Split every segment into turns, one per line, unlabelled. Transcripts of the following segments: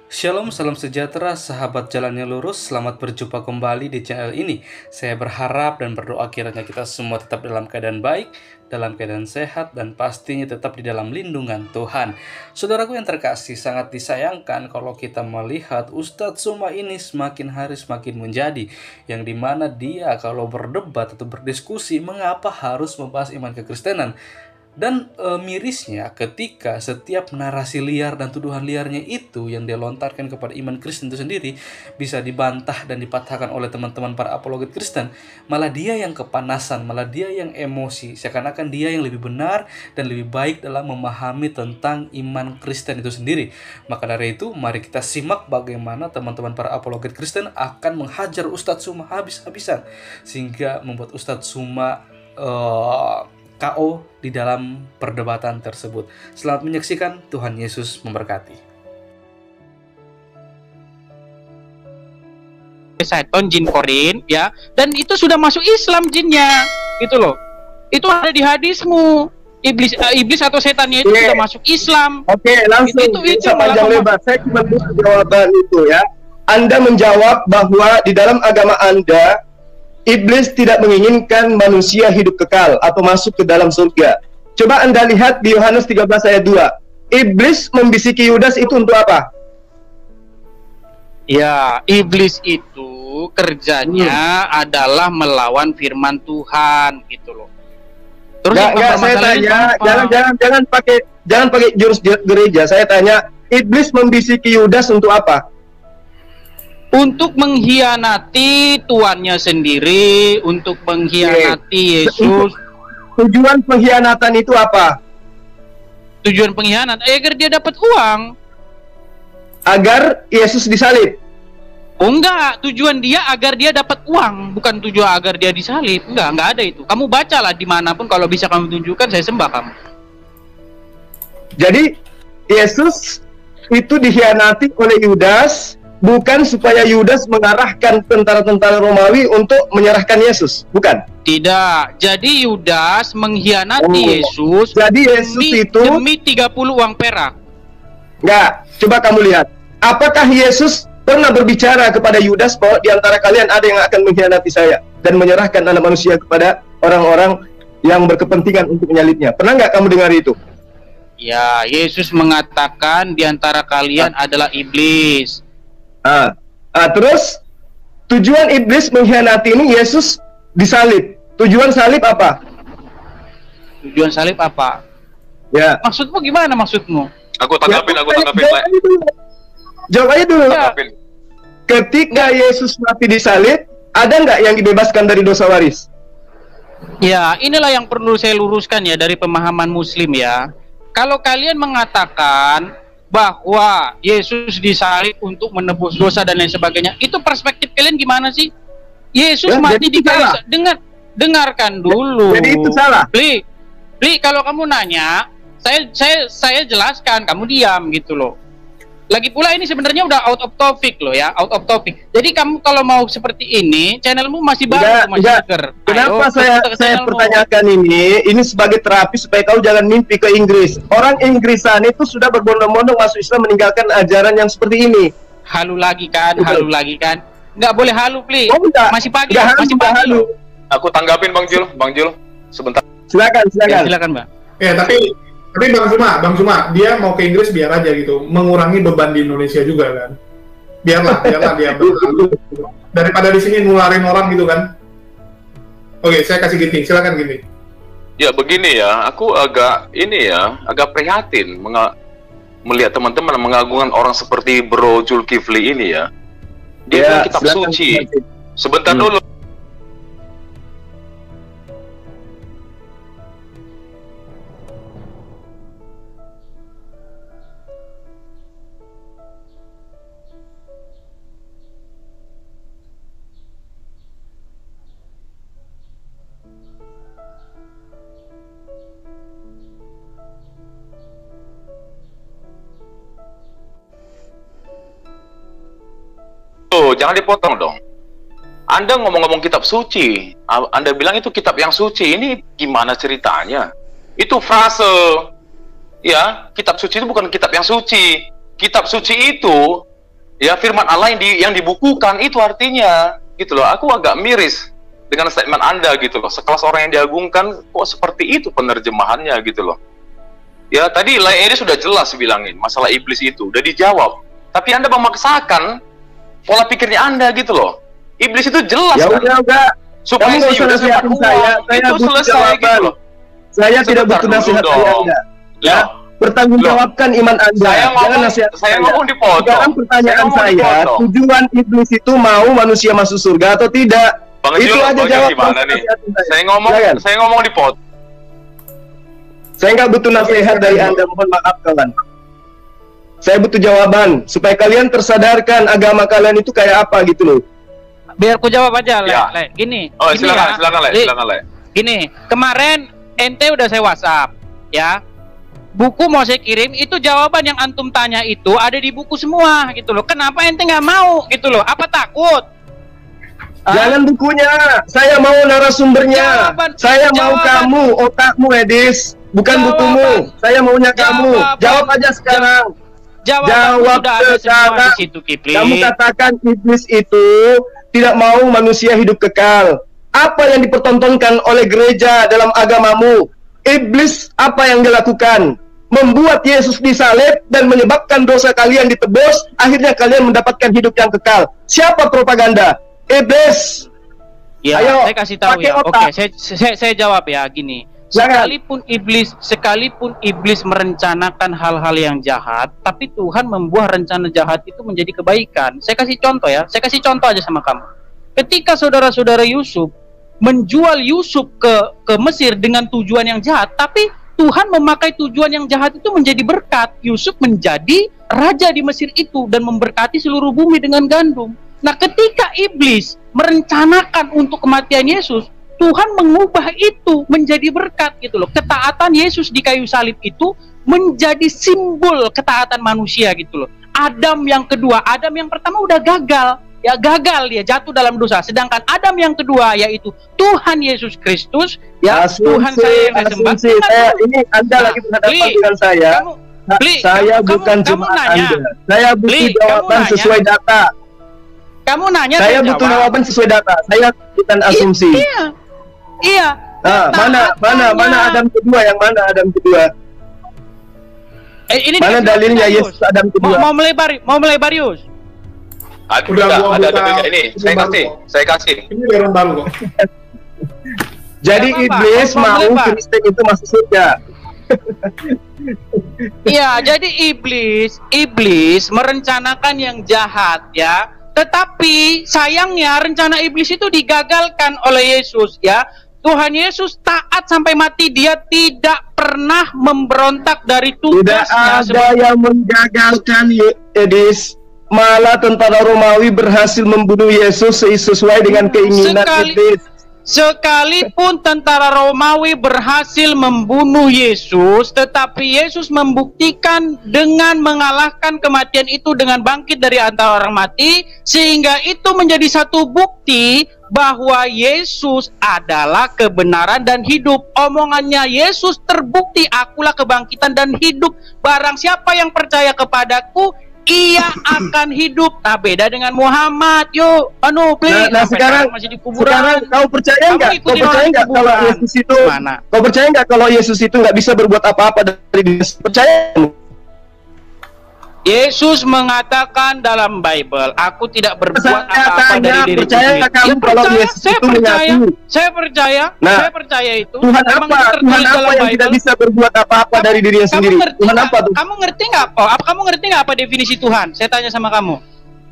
Shalom, salam sejahtera, sahabat jalannya lurus. Selamat berjumpa kembali di channel ini. Saya berharap dan berdoa kiranya kita semua tetap dalam keadaan baik, dalam keadaan sehat, dan pastinya tetap di dalam lindungan Tuhan. Saudaraku yang terkasih, sangat disayangkan kalau kita melihat Ustadz Suma ini semakin hari semakin menjadi, yang dimana dia kalau berdebat atau berdiskusi mengapa harus membahas iman kekristenan. Dan mirisnya ketika setiap narasi liar dan tuduhan liarnya itu yang dia lontarkan kepada iman Kristen itu sendiri bisa dibantah dan dipatahkan oleh teman-teman para apologet Kristen, malah dia yang kepanasan, malah dia yang emosi, seakan-akan dia yang lebih benar dan lebih baik dalam memahami tentang iman Kristen itu sendiri. Maka dari itu mari kita simak bagaimana teman-teman para apologet Kristen akan menghajar Ustadz Suma habis-habisan sehingga membuat Ustadz Suma KO di dalam perdebatan tersebut. Selamat menyaksikan, Tuhan Yesus memberkati.
Setan jin korin ya, dan itu sudah masuk Islam jinnya, gitu loh. Itu ada di hadismu. Iblis atau setannya itu sudah masuk Islam.
Oke, langsung
itu
panjang lebar. Saya cuma butuh jawaban itu ya. Anda menjawab bahwa di dalam agama Anda Iblis tidak menginginkan manusia hidup kekal atau masuk ke dalam surga. Coba Anda lihat di Yohanes 13 ayat 2. Iblis membisiki Yudas itu untuk apa?
Ya, iblis itu kerjanya adalah melawan firman Tuhan, gitu loh. Terus
Nggak, saya tanya, jangan pakai jurus gereja. Saya tanya, iblis membisiki Yudas untuk apa?
Untuk mengkhianati tuannya sendiri, untuk mengkhianati Yesus.
Tujuan pengkhianatan itu apa?
Tujuan pengkhianat agar dia dapat uang.
Agar Yesus disalib.
Oh enggak, tujuan dia agar dia dapat uang, bukan tujuan agar dia disalib. Enggak ada itu. Kamu bacalah dimanapun, kalau bisa kamu tunjukkan, saya sembah kamu.
Jadi Yesus itu dikhianati oleh Yudas, bukan supaya Yudas mengarahkan tentara-tentara Romawi untuk menyerahkan Yesus, bukan?
Tidak. Jadi Yudas mengkhianati Yesus.
Jadi Yesus
demi 30 uang perak.
Enggak, coba kamu lihat. Apakah Yesus pernah berbicara kepada Yudas bahwa di antara kalian ada yang akan mengkhianati saya dan menyerahkan anak manusia kepada orang-orang yang berkepentingan untuk menyalibnya? Pernah nggak kamu dengar itu?
Ya, Yesus mengatakan di antara kalian adalah iblis.
Terus tujuan iblis mengkhianati ini Yesus disalib. Tujuan salib apa?
Tujuan salib apa?
Ya.
Maksudmu gimana maksudmu?
Aku tanggapin. Jawab aja dulu.
Ya.
Ketika Yesus mati disalib, ada nggak yang dibebaskan dari dosa waris?
Ya, inilah yang perlu saya luruskan ya dari pemahaman Muslim ya. Kalau kalian mengatakan bahwa Yesus disalib untuk menebus dosa dan lain sebagainya, itu perspektif kalian gimana sih? Yesus mati di kayu. Dengarkan dulu.
Jadi itu salah.
Li, kalau kamu nanya, saya jelaskan, kamu diam gitu loh. Lagi pula ini sebenarnya udah out of topic loh ya, out of topic. Jadi kamu kalau mau seperti ini, channelmu masih baru, masih seger.
Kenapa saya pertanyakan ini sebagai terapi supaya kau jangan mimpi ke Inggris. Orang Inggrisan itu sudah berbondong-bondong masuk Islam meninggalkan ajaran yang seperti ini.
Halu lagi kan. Nggak boleh halu, Pli.
Oh,
masih pagi,
masih pagi loh.
Aku tanggapin Bang Jul, sebentar.
Silakan,
Mbak.
Ya, tapi Bang Suma, dia mau ke Inggris biar aja gitu, mengurangi beban di Indonesia juga kan. Biarlah dia daripada di sini nularin orang gitu kan. Oke, saya kasih Ginting, silakan Ginting.
Ya begini ya, aku agak prihatin melihat teman-teman mengagungkan orang seperti Bro Zulkifli ini ya. Dia kitab suci. Sebentar dulu. Jangan dipotong dong. Anda ngomong-ngomong kitab suci, Anda bilang itu kitab yang suci. Ini gimana ceritanya? Itu frase. Ya, kitab suci itu bukan kitab yang suci. Kitab suci itu Ya firman Allah yang dibukukan itu artinya gitu loh. Aku agak miris dengan statement Anda gitu loh. Sekelas orang yang diagungkan kok seperti itu penerjemahannya gitu loh. Ya tadi Edi sudah jelas bilangin masalah iblis itu udah dijawab. Tapi Anda memaksakan pola pikirnya Anda gitu loh. Iblis itu jelas
ya
kan.
udah enggak.
Supaya
Kamu nggak usah nasihatin saya
itu
butuh
selesai
jawaban.
gitu loh.
Saya tidak butuh nasihat saya enggak. Ya, pertanggungjawabkan iman Anda. Jangan nasihat
saya ngomong dipotong.
Sekarang pertanyaan saya, tujuan iblis itu mau manusia masuk surga atau tidak?
Bang
itu
Jul,
aja jawab.
Gimana nih? Saya ngomong dipotong.
Saya nggak butuh nasihat dari Anda, mohon maaf kawan. Saya butuh jawaban supaya kalian tersadarkan agama kalian itu kayak apa gitu loh.
Biar ku jawab aja,
Ya.
Le. Gini.
Oh,
gini
silakan, Le.
Gini, kemarin ente udah saya WhatsApp, ya. Buku mau saya kirim, itu jawaban yang antum tanya itu ada di buku semua gitu loh. Kenapa ente nggak mau gitu loh? Apa takut?
Jangan bukunya, saya mau narasumbernya. Saya mau kamu, otakmu Edis, bukan bukumu. Saya maunya kamu. Jawab aja sekarang. Jawab sekarang. Kamu katakan iblis itu tidak mau manusia hidup kekal. Apa yang dipertontonkan oleh gereja dalam agamamu? Iblis apa yang dilakukan? Membuat Yesus disalib dan menyebabkan dosa kalian ditebus. Akhirnya kalian mendapatkan hidup yang kekal. Siapa propaganda? Iblis.
Ya,
ayo,
saya kasih tahu ya. Oke, saya jawab ya gini. Sekalipun iblis merencanakan hal-hal yang jahat, tapi Tuhan membuat rencana jahat itu menjadi kebaikan. Saya kasih contoh ya. Saya kasih contoh aja sama kamu. Ketika saudara-saudara Yusuf menjual Yusuf ke Mesir dengan tujuan yang jahat, tapi Tuhan memakai tujuan yang jahat itu menjadi berkat. Yusuf menjadi raja di Mesir itu dan memberkati seluruh bumi dengan gandum. Nah, ketika iblis merencanakan untuk kematian Yesus, Tuhan mengubah itu menjadi berkat gitu loh. Ketaatan Yesus di kayu salib itu menjadi simbol ketaatan manusia gitu loh. Adam yang kedua, Adam yang pertama udah gagal. Ya gagal dia jatuh dalam dosa. Sedangkan Adam yang kedua yaitu Tuhan Yesus Kristus, ya Tuhan saya yang disembah.
Ini Anda lagi berhadapan dengan saya. Saya bukan cuma Anda. Saya butuh jawaban sesuai data.
Kamu nanya,
saya butuh jawaban sesuai data. Saya bukan asumsi.
Iya.
Nah, mana Adam kedua? Yang mana Adam kedua?
Ini
mana dalilnya Yesus Adam kedua?
Mau melebar Yus.
Ada ini. Saya kasih.
Ini orang baru kok.
Jadi iblis mau Kristen itu masuk surga.
Iya, jadi iblis merencanakan yang jahat ya. Tetapi sayangnya rencana iblis itu digagalkan oleh Yesus ya. Tuhan Yesus taat sampai mati, dia tidak pernah memberontak dari tugasnya.
Tidak ada yang menggagalkan Edis. Malah tentara Romawi berhasil membunuh Yesus sesuai dengan keinginan iblis.
Sekalipun tentara Romawi berhasil membunuh Yesus, tetapi Yesus membuktikan dengan mengalahkan kematian itu dengan bangkit dari antara orang mati, sehingga itu menjadi satu bukti bahwa Yesus adalah kebenaran dan hidup. Omongannya Yesus terbukti, akulah kebangkitan dan hidup. Barang siapa yang percaya kepadaku, ia akan hidup. Nah, beda dengan Muhammad. Yuk,
sekarang masih di kuburan. Sekarang kau percaya nggak? Kau percaya nggak kalau Yesus itu? Kau percaya nggak kalau Yesus itu nggak bisa berbuat apa-apa dari diri? Percaya?
Yesus mengatakan dalam Bible, aku tidak berbuat apa-apa dari diri
sendiri. Kamu kalau Yesus itu mengaku?
Saya percaya itu.
Tuhan apa yang tidak bisa berbuat apa-apa dari dirinya sendiri? Tuhan apa tuh?
Kamu ngerti nggak? Kamu ngerti nggak apa definisi Tuhan? Saya tanya sama kamu.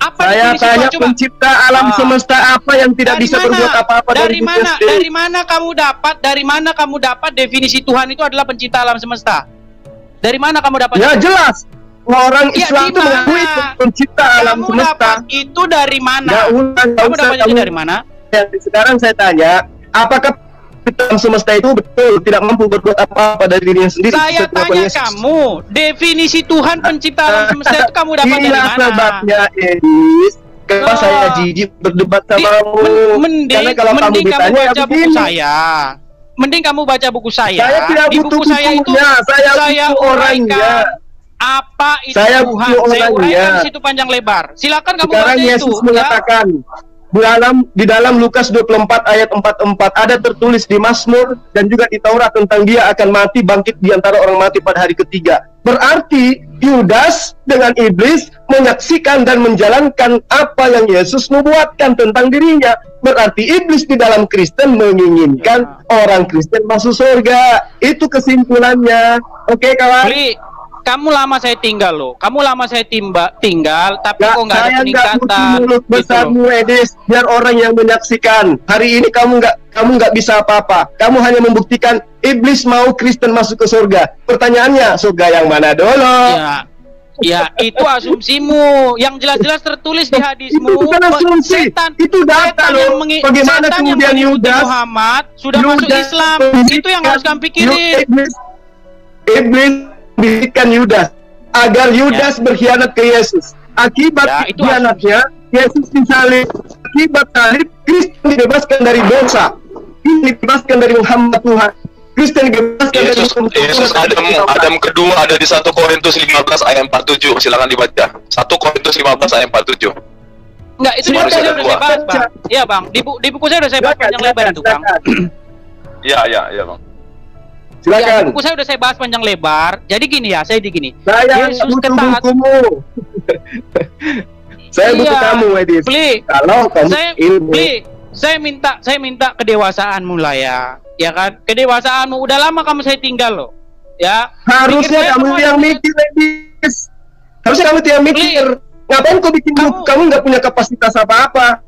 Apa
saya tanya Tuhan, pencipta alam semesta apa yang tidak bisa berbuat apa-apa dari dirinya sendiri?
Dari mana kamu dapat definisi Tuhan itu adalah pencipta alam semesta? Dari mana kamu dapat?
Ya jelas. Orang Islam itu mengakui pencipta alam semesta.
Dapat itu dari mana? Kamu dapatnya dari mana?
Sekarang saya tanya, apakah alam semesta itu betul tidak mampu berbuat apa-apa dari dirinya sendiri?
Saya tanya kamu, definisi Tuhan pencipta alam semesta itu kamu dapat dari mana?
Sebabnya Edis, kenapa saya jijik berdebat sama kamu? Karena kalau kamu ditanya
baca buku saya. Mending kamu baca buku saya.
Saya tidak
di
butuh
buku saya itu
saya butuh orangnya.
Apa itu
Saya
Tuhan?
butuh
Saya uraikan
orangnya.
di situ panjang lebar. Silakan kamu
Sekarang
baca
Yesus
itu.
mengatakan di dalam Lukas 24 ayat 44 ada tertulis di Mazmur dan juga di Taurat tentang dia akan mati bangkit di antara orang mati pada hari ketiga. Berarti Yudas dengan iblis menyaksikan dan menjalankan apa yang Yesus nubuatkan tentang dirinya. Berarti iblis di dalam Kristen menginginkan orang Kristen masuk surga. Itu kesimpulannya. Oke kawan?
Beli, kamu lama saya tinggal loh. Kamu lama saya tinggal, tapi kok nggak ada
saya nggak butuh
peningkatan.
mulut
Gitu
besarmu,
loh.
Edis, biar orang yang menyaksikan. Hari ini kamu nggak bisa apa-apa. Kamu hanya membuktikan iblis mau Kristen masuk ke surga. Pertanyaannya, surga yang mana dulu?
Ya, itu asumsimu. Yang jelas-jelas tertulis di hadismu.
Itu bukan asumsi, itu data loh. Bagaimana
setan
kemudian
yang mengikuti
Yudas
Muhammad sudah masuk Islam. Itu yang harus kamu pikirin.
Iblis membisikkan Yudas agar Yudas berkhianat ke Yesus. Akibat
itu
khianatnya, Yesus disalib. Akibat salib, Kristen dibebaskan dari dosa. Kristen dibebaskan dari Muhammad Tuhan. Kristen dibebaskan dari
Yesus Adam kedua ada di 1 Korintus 15 ayat 47. Silakan dibaca. 1 Korintus 15 ayat 47.
Enggak, itu di buku saya udah saya bahas, Bang. Iya, Bang. Di buku saya udah saya bahas panjang lebar itu, Bang.
Iya, Bang.
Silakan.
Ya, di buku saya udah saya bahas panjang lebar. Jadi gini ya, saya di gini.
Saya
Yesus
butuh
ketaat.
bukumu. Saya butuh kamu, Edis.
Beli.
Kalau kamu ilmu.
Saya minta kedewasaanmu lah ya. Ya kan? Kedewasaanmu udah lama kamu saya tinggal loh. Ya.
Harusnya kamu yang mikir, Edis. Harusnya kamu yang mikir. Ngapain kau bikin buku? Kamu nggak punya kapasitas apa-apa.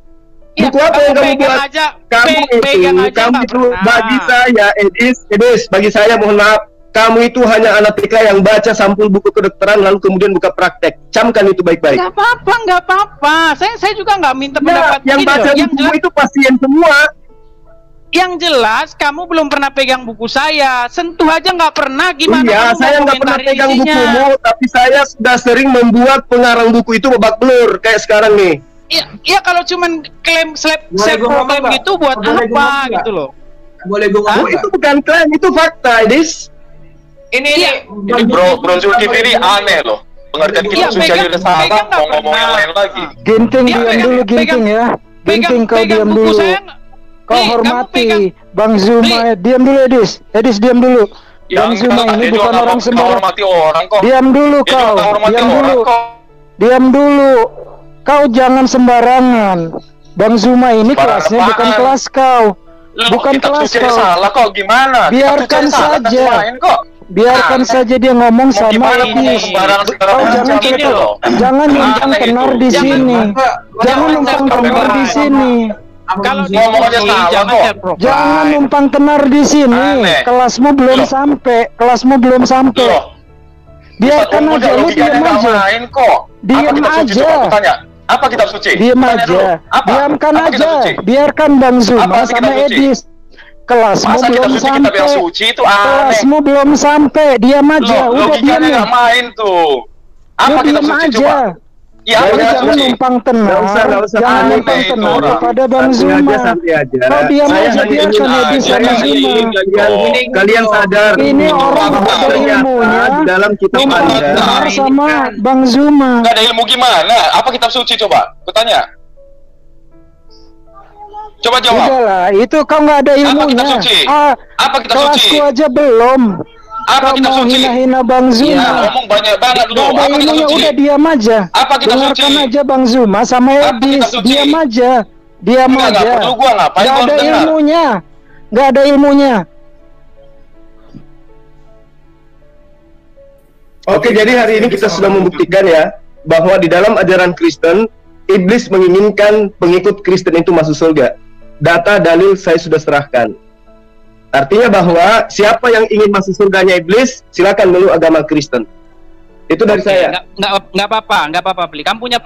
Ya,
Buku apa yang kamu buat?
Aja,
kamu itu bagi saya, Edis, bagi saya mohon maaf. Kamu itu hanya anak TK yang baca sampul buku kedokteran lalu kemudian buka praktek. Camkan itu baik-baik.
Nggak apa-apa. Saya juga nggak minta pendapat.
Yang baca buku itu pasien semua.
Yang jelas kamu belum pernah pegang buku saya. Sentuh aja nggak pernah. Gimana?
Iya, saya nggak pernah pegang bukumu, tapi saya sudah sering membuat pengarang buku itu babak belur kayak sekarang nih.
Iya, kalau cuman klaim self proclaim gitu buat apa gitu loh?
Boleh gue ngomong? Itu bukan klaim, itu fakta, Edis.
Ini bro Zulkifli ini aneh loh. Pengertian kitab suci aja udah salah, mau ngomong yang lain lagi.
Ginting diam dulu, Ginting ya. Ginting kau diam dulu. Kau hormati Bang Zuma. Diam dulu, Edis. Edis diam dulu. Bang Zuma ini bukan orang sembarang. Diam dulu kau. Diam dulu. Diam dulu. Kau jangan sembarangan. Bang Zuma ini kelasnya bukan kelas kau. Bukan kelas kau.
Salah kok gimana?
Biarkan saja. Biarkan saja dia ngomong sama Edis. Kau jangan numpang tenar di sini. Jangan numpang tenar di sini.
Kalau
ngomongnya salah kok.
Jangan numpang tenar di sini. Kelasmu belum sampai. Kelasmu belum sampai. Biarkan aja, lu diam aja. Diam aja.
Apa kitab suci?
Diam aja. Diamkan aja. Biarkan Bang Zuma sama Edis. Kelasmu belum sampai. Kelasmu belum sampai. Diam aja. Udah diam ya.
Main tuh.
Apa diam aja.
Ya,
jangan numpang tenar. Jangan numpang tenar kepada Bang Zuma. Kau diam aja, biarkan Edis sama Zuma.
Kalian sadar.
Ini orang ada ilmunya.
Dalam kitab
Anda sama Bang Zuma.
Gak ada ilmu gimana? Apa kitab suci coba? Kutanya. Coba jawab.
Udahlah, itu kau nggak ada ilmunya.
Apa kitab suci?
Kelasku aja belum.
Apa kitab suci?
Hina-hina Bang Zuma.
Ngomong banyak banget dulu.
Gak ada ilmunya, udah diam aja.
Apa kitab suci?
Dengarkan aja Bang Zuma sama Edis. Diam aja. Diam aja.
Gak perlu gua ngapain.
Gak ada ilmunya. Gak ada ilmunya.
Oke, jadi hari ini kita sudah membuktikan ya bahwa di dalam ajaran Kristen iblis menginginkan pengikut Kristen itu masuk surga. Data dalil saya sudah serahkan. Artinya bahwa siapa yang ingin masuk surganya iblis, silakan meluk agama Kristen. Itu dari saya.
Nggak apa-apa, Beli. Kamu punya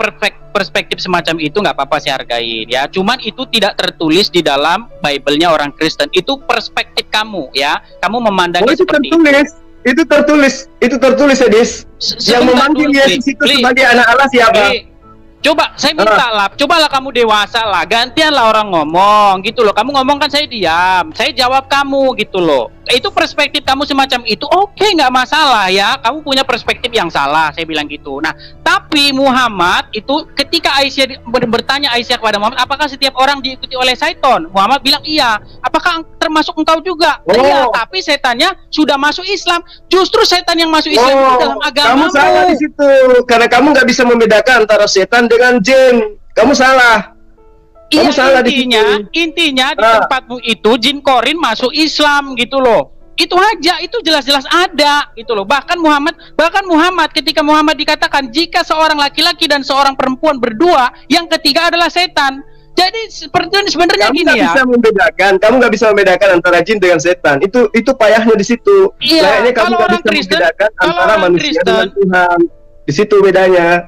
perspektif semacam itu, nggak apa-apa, saya hargain ya. Cuman itu tidak tertulis di dalam Bible-nya orang Kristen. Itu perspektif kamu ya. Kamu memandangnya seperti
itu. Itu tertulis, Edis. Yang memanggil Yesus itu sebagai anak Allah siapa?
Coba saya minta lah, cobalah kamu dewasa lah, gantian lah orang ngomong gitu loh. Kamu ngomong kan saya diam, saya jawab kamu gitu loh. itu perspektif kamu semacam itu, oke, nggak masalah ya, kamu punya perspektif yang salah, saya bilang gitu. Nah, tapi Muhammad itu ketika Aisyah bertanya Aisyah kepada Muhammad, apakah setiap orang diikuti oleh syaitan? Muhammad bilang iya. Apakah termasuk engkau juga? Iya, tapi setannya sudah masuk Islam. Justru setan yang masuk Islam itu dalam agama.
Kamu salah di situ, karena kamu nggak bisa membedakan antara setan dengan jin. Kamu salah.
Iya, intinya di tempatmu itu jin korin masuk Islam gitu loh. Itu aja, itu jelas-jelas ada gitu loh. Bahkan Muhammad ketika Muhammad dikatakan jika seorang laki-laki dan seorang perempuan berdua, yang ketiga adalah setan. Jadi sebenarnya gini ya.
Kamu nggak bisa membedakan antara jin dengan setan. Itu payahnya di situ.
Iya,
kamu nggak bisa membedakan antara manusia dengan Tuhan. Di situ bedanya.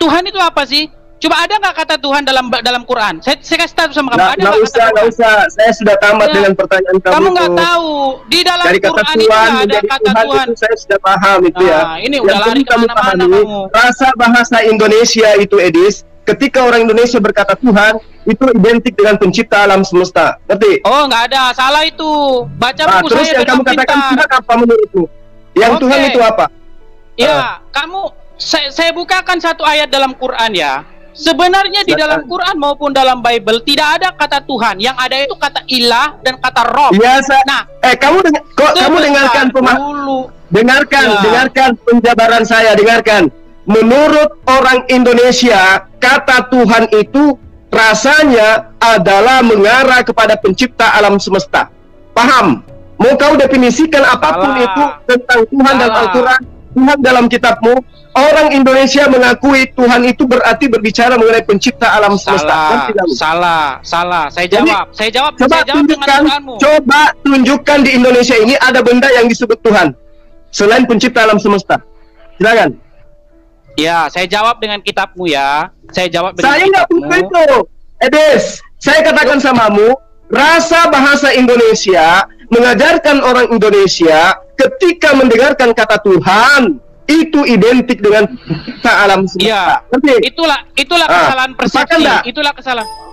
Tuhan itu apa sih? Coba ada nggak kata Tuhan dalam Quran? Saya kasih tahu sama kamu.
Nggak usah. Saya sudah tamat dengan pertanyaan kamu.
Kamu nggak tahu di dalam
dari
Quran
kata
itu
Tuhan
ada kata Tuhan.
Itu saya sudah paham itu ya.
Ini udah lari kemana-mana kamu.
Rasa bahasa Indonesia itu, Edis, ketika orang Indonesia berkata Tuhan, itu identik dengan pencipta alam semesta. Ngerti?
Oh, nggak ada, salah itu. Baca buku
terus
saya.
Yang kamu katakan Tuhan apa menurutmu? Yang Tuhan itu apa?
Ya, saya bukakan satu ayat dalam Quran ya. Sebenarnya di dalam Quran maupun dalam Bible tidak ada kata Tuhan, yang ada itu kata ilah dan kata rob.
Biasa.
Nah,
kamu dengarkan dengarkan penjabaran saya, dengarkan. Menurut orang Indonesia, kata Tuhan itu rasanya adalah mengarah kepada pencipta alam semesta. Paham? Mau kau definisikan apapun itu tentang Tuhan dalam Al-Quran, Tuhan dalam kitabmu, orang Indonesia mengakui Tuhan itu berarti berbicara mengenai pencipta alam semesta.
Salah. Saya jawab
Coba tunjukkan di Indonesia ini ada benda yang disebut Tuhan selain pencipta alam semesta. Silakan.
Ya, saya jawab dengan kitabmu ya. Saya
nggak butuh itu, Edis. Saya katakan samamu, rasa bahasa Indonesia mengajarkan orang Indonesia ketika mendengarkan kata Tuhan itu identik dengan pencipta alam semesta.
Iya. Itulah kesalahan persepsi.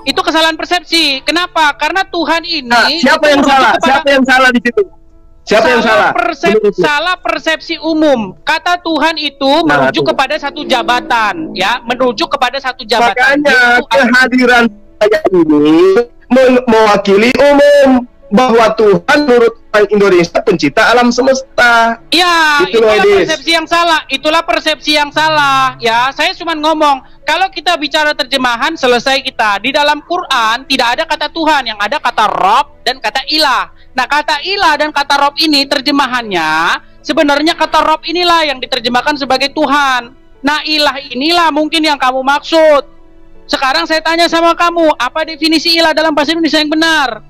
Itu kesalahan persepsi. Kenapa? Karena Tuhan ini
siapa yang salah? Siapa yang salah di situ?
Salah persepsi umum. Kata Tuhan itu merujuk kepada satu jabatan, ya, Makanya
kehadiran saya ini mewakili umum bahwa Tuhan menurut orang Indonesia pencipta alam semesta.
Ya, itulah persepsi yang salah. Ya, saya cuma ngomong, kalau kita bicara terjemahan selesai kita. Di dalam Quran tidak ada kata Tuhan, yang ada kata Rob dan kata ilah. Nah, kata ilah dan kata Rob ini terjemahannya sebenarnya kata Rob inilah yang diterjemahkan sebagai Tuhan. Nah, ilah inilah mungkin yang kamu maksud. Sekarang saya tanya sama kamu, apa definisi ilah dalam bahasa Indonesia yang benar?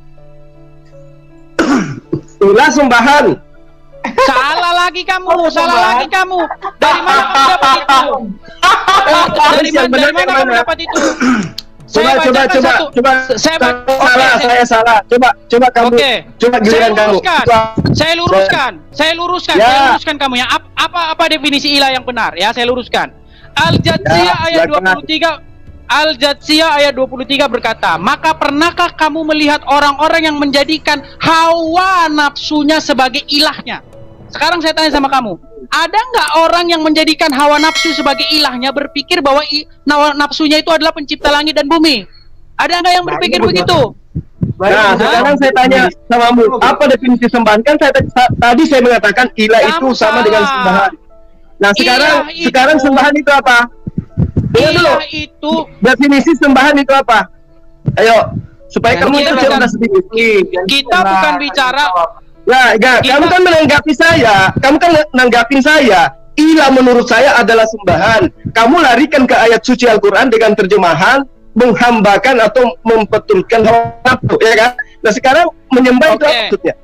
Ilah sembahan.
Salah lagi kamu. Dari mana kamu dapat itu? Dari mana kamu dapat itu? Coba.
Saya salah. Coba kamu. Coba giliran kamu.
Saya luruskan kamu ya. Apa definisi ilah yang benar ya? Saya luruskan. Al-Jatsiyah ayat 23. Al-Jatsiyah ayat 23 berkata, maka pernahkah kamu melihat orang-orang yang menjadikan hawa nafsunya sebagai ilahnya? Sekarang saya tanya sama kamu, ada nggak orang yang menjadikan hawa nafsu sebagai ilahnya, berpikir bahwa nafsunya itu adalah pencipta langit dan bumi? Ada nggak yang berpikir begitu?
Nah, sekarang saya tanya samamu, apa definisi sembahan? Kan tadi saya mengatakan ilah itu sama dengan sembahan. Nah, sekarang sembahan itu apa?
Ilah itu
definisi sembahan itu apa? Ayo, supaya kamu cerdas sedikit.
Kita bukan bicara.
Kamu kan menanggapi saya. Kamu kan nanggapin saya. Ilah menurut saya adalah sembahan. Kamu larikan ke ayat suci Al-Quran dengan terjemahan menghambakan atau membetulkan hawa nafsu, ya kan? Nah, sekarang menyembah itu apa maksudnya?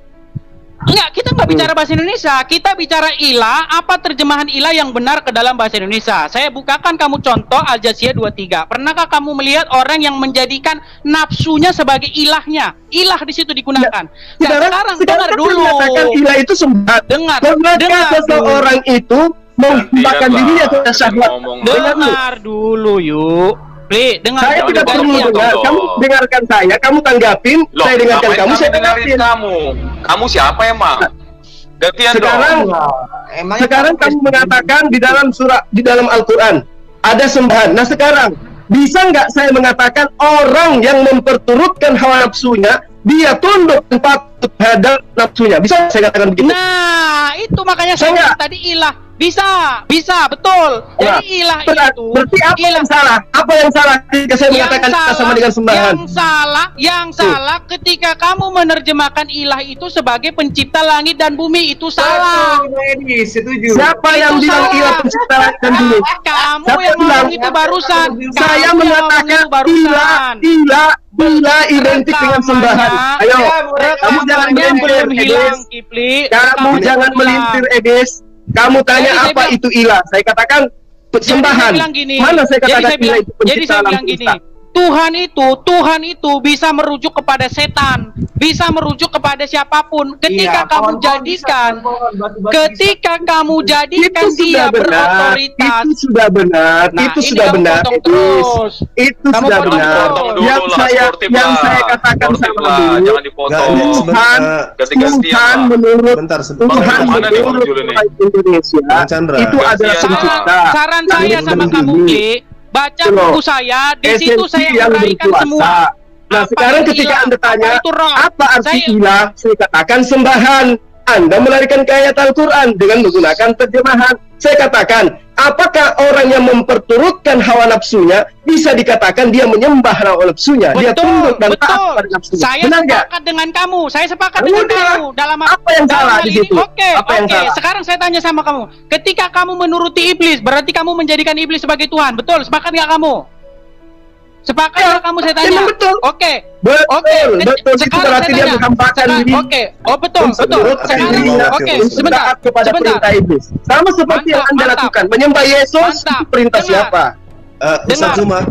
Enggak, kita nggak bicara bahasa Indonesia. Kita bicara ilah, apa terjemahan ilah yang benar ke dalam bahasa Indonesia. Saya bukakan kamu contoh Al-Jatsiyah 23. Pernahkah kamu melihat orang yang menjadikan nafsunya sebagai ilahnya? Ilah di situ digunakan. Sekarang dengar dulu.
Ilah itu sembahan. Dengar seseorang itu menghambakan dirinya ke syahwat.
Dengar dulu yuk.
Saya tidak perlu dengar. Kamu dengarkan saya, kamu tanggapin, saya dengarkan kamu, saya tanggapin.
Kamu siapa emang? Gantian
sekarang kamu mengatakan di dalam Al-Quran ada sembahan. Nah sekarang bisa nggak saya mengatakan orang yang memperturutkan hawa nafsunya dia tunduk dan patuh terhadap nafsunya? Bisa saya katakan begitu?
Nah itu makanya saya tadi ilah. Bisa, betul. Jadi ilah itu.
Berarti apa yang salah? Apa yang salah ketika saya mengatakan kita sama dengan sembahan?
Yang salah ketika kamu menerjemahkan ilah itu sebagai pencipta langit dan bumi, itu salah.
Setuju. Siapa yang bilang ilah pencipta langit dan bumi?
Kamu yang ngomong itu barusan.
Saya mengatakan ilah identik dengan sembahan. Ayo, kamu jangan melintir, Edis. Kamu jangan melintir, Edis. Kamu tanya apa itu ilah? Saya katakan sembahan. Mana saya katakan ilah itu pencipta alam semesta?
Tuhan itu bisa merujuk kepada setan, bisa merujuk kepada siapapun. Ketika kamu jadikan dia berotoritas,
itu sudah benar. Itu sudah benar. Yang saya katakan sama dulu, Tuhan menurut Indonesia itu adalah pencipta.
Saran saya sama kamu, baca buku saya, di situ saya uraikan semua.
Nah sekarang ketika Anda tanya apa arti ilah, saya katakan sembahan. Anda melarikan ke ayat Al-Quran dengan menggunakan terjemahan. Saya katakan, apakah orang yang memperturutkan hawa nafsunya bisa dikatakan dia menyembah hawa nafsunya? Dia tunduk dan taat pada nafsunya.
Saya sepakat dengan kamu. Saya sepakat dengan kamu.
Apa yang salah di situ?
Oke. Sekarang saya tanya sama kamu. Ketika kamu menuruti iblis, berarti kamu menjadikan iblis sebagai Tuhan. Betul? Sepakat nggak kamu? Sepakat nggak kamu, saya tanya?
Betul.
Oke.
Betul. Itu berarti dia menghambakan diri.
Betul. Sebentar.
Perintah iblis. Sama seperti yang Anda lakukan. Menyembah Yesus itu perintah siapa?
Ustaz Zuma,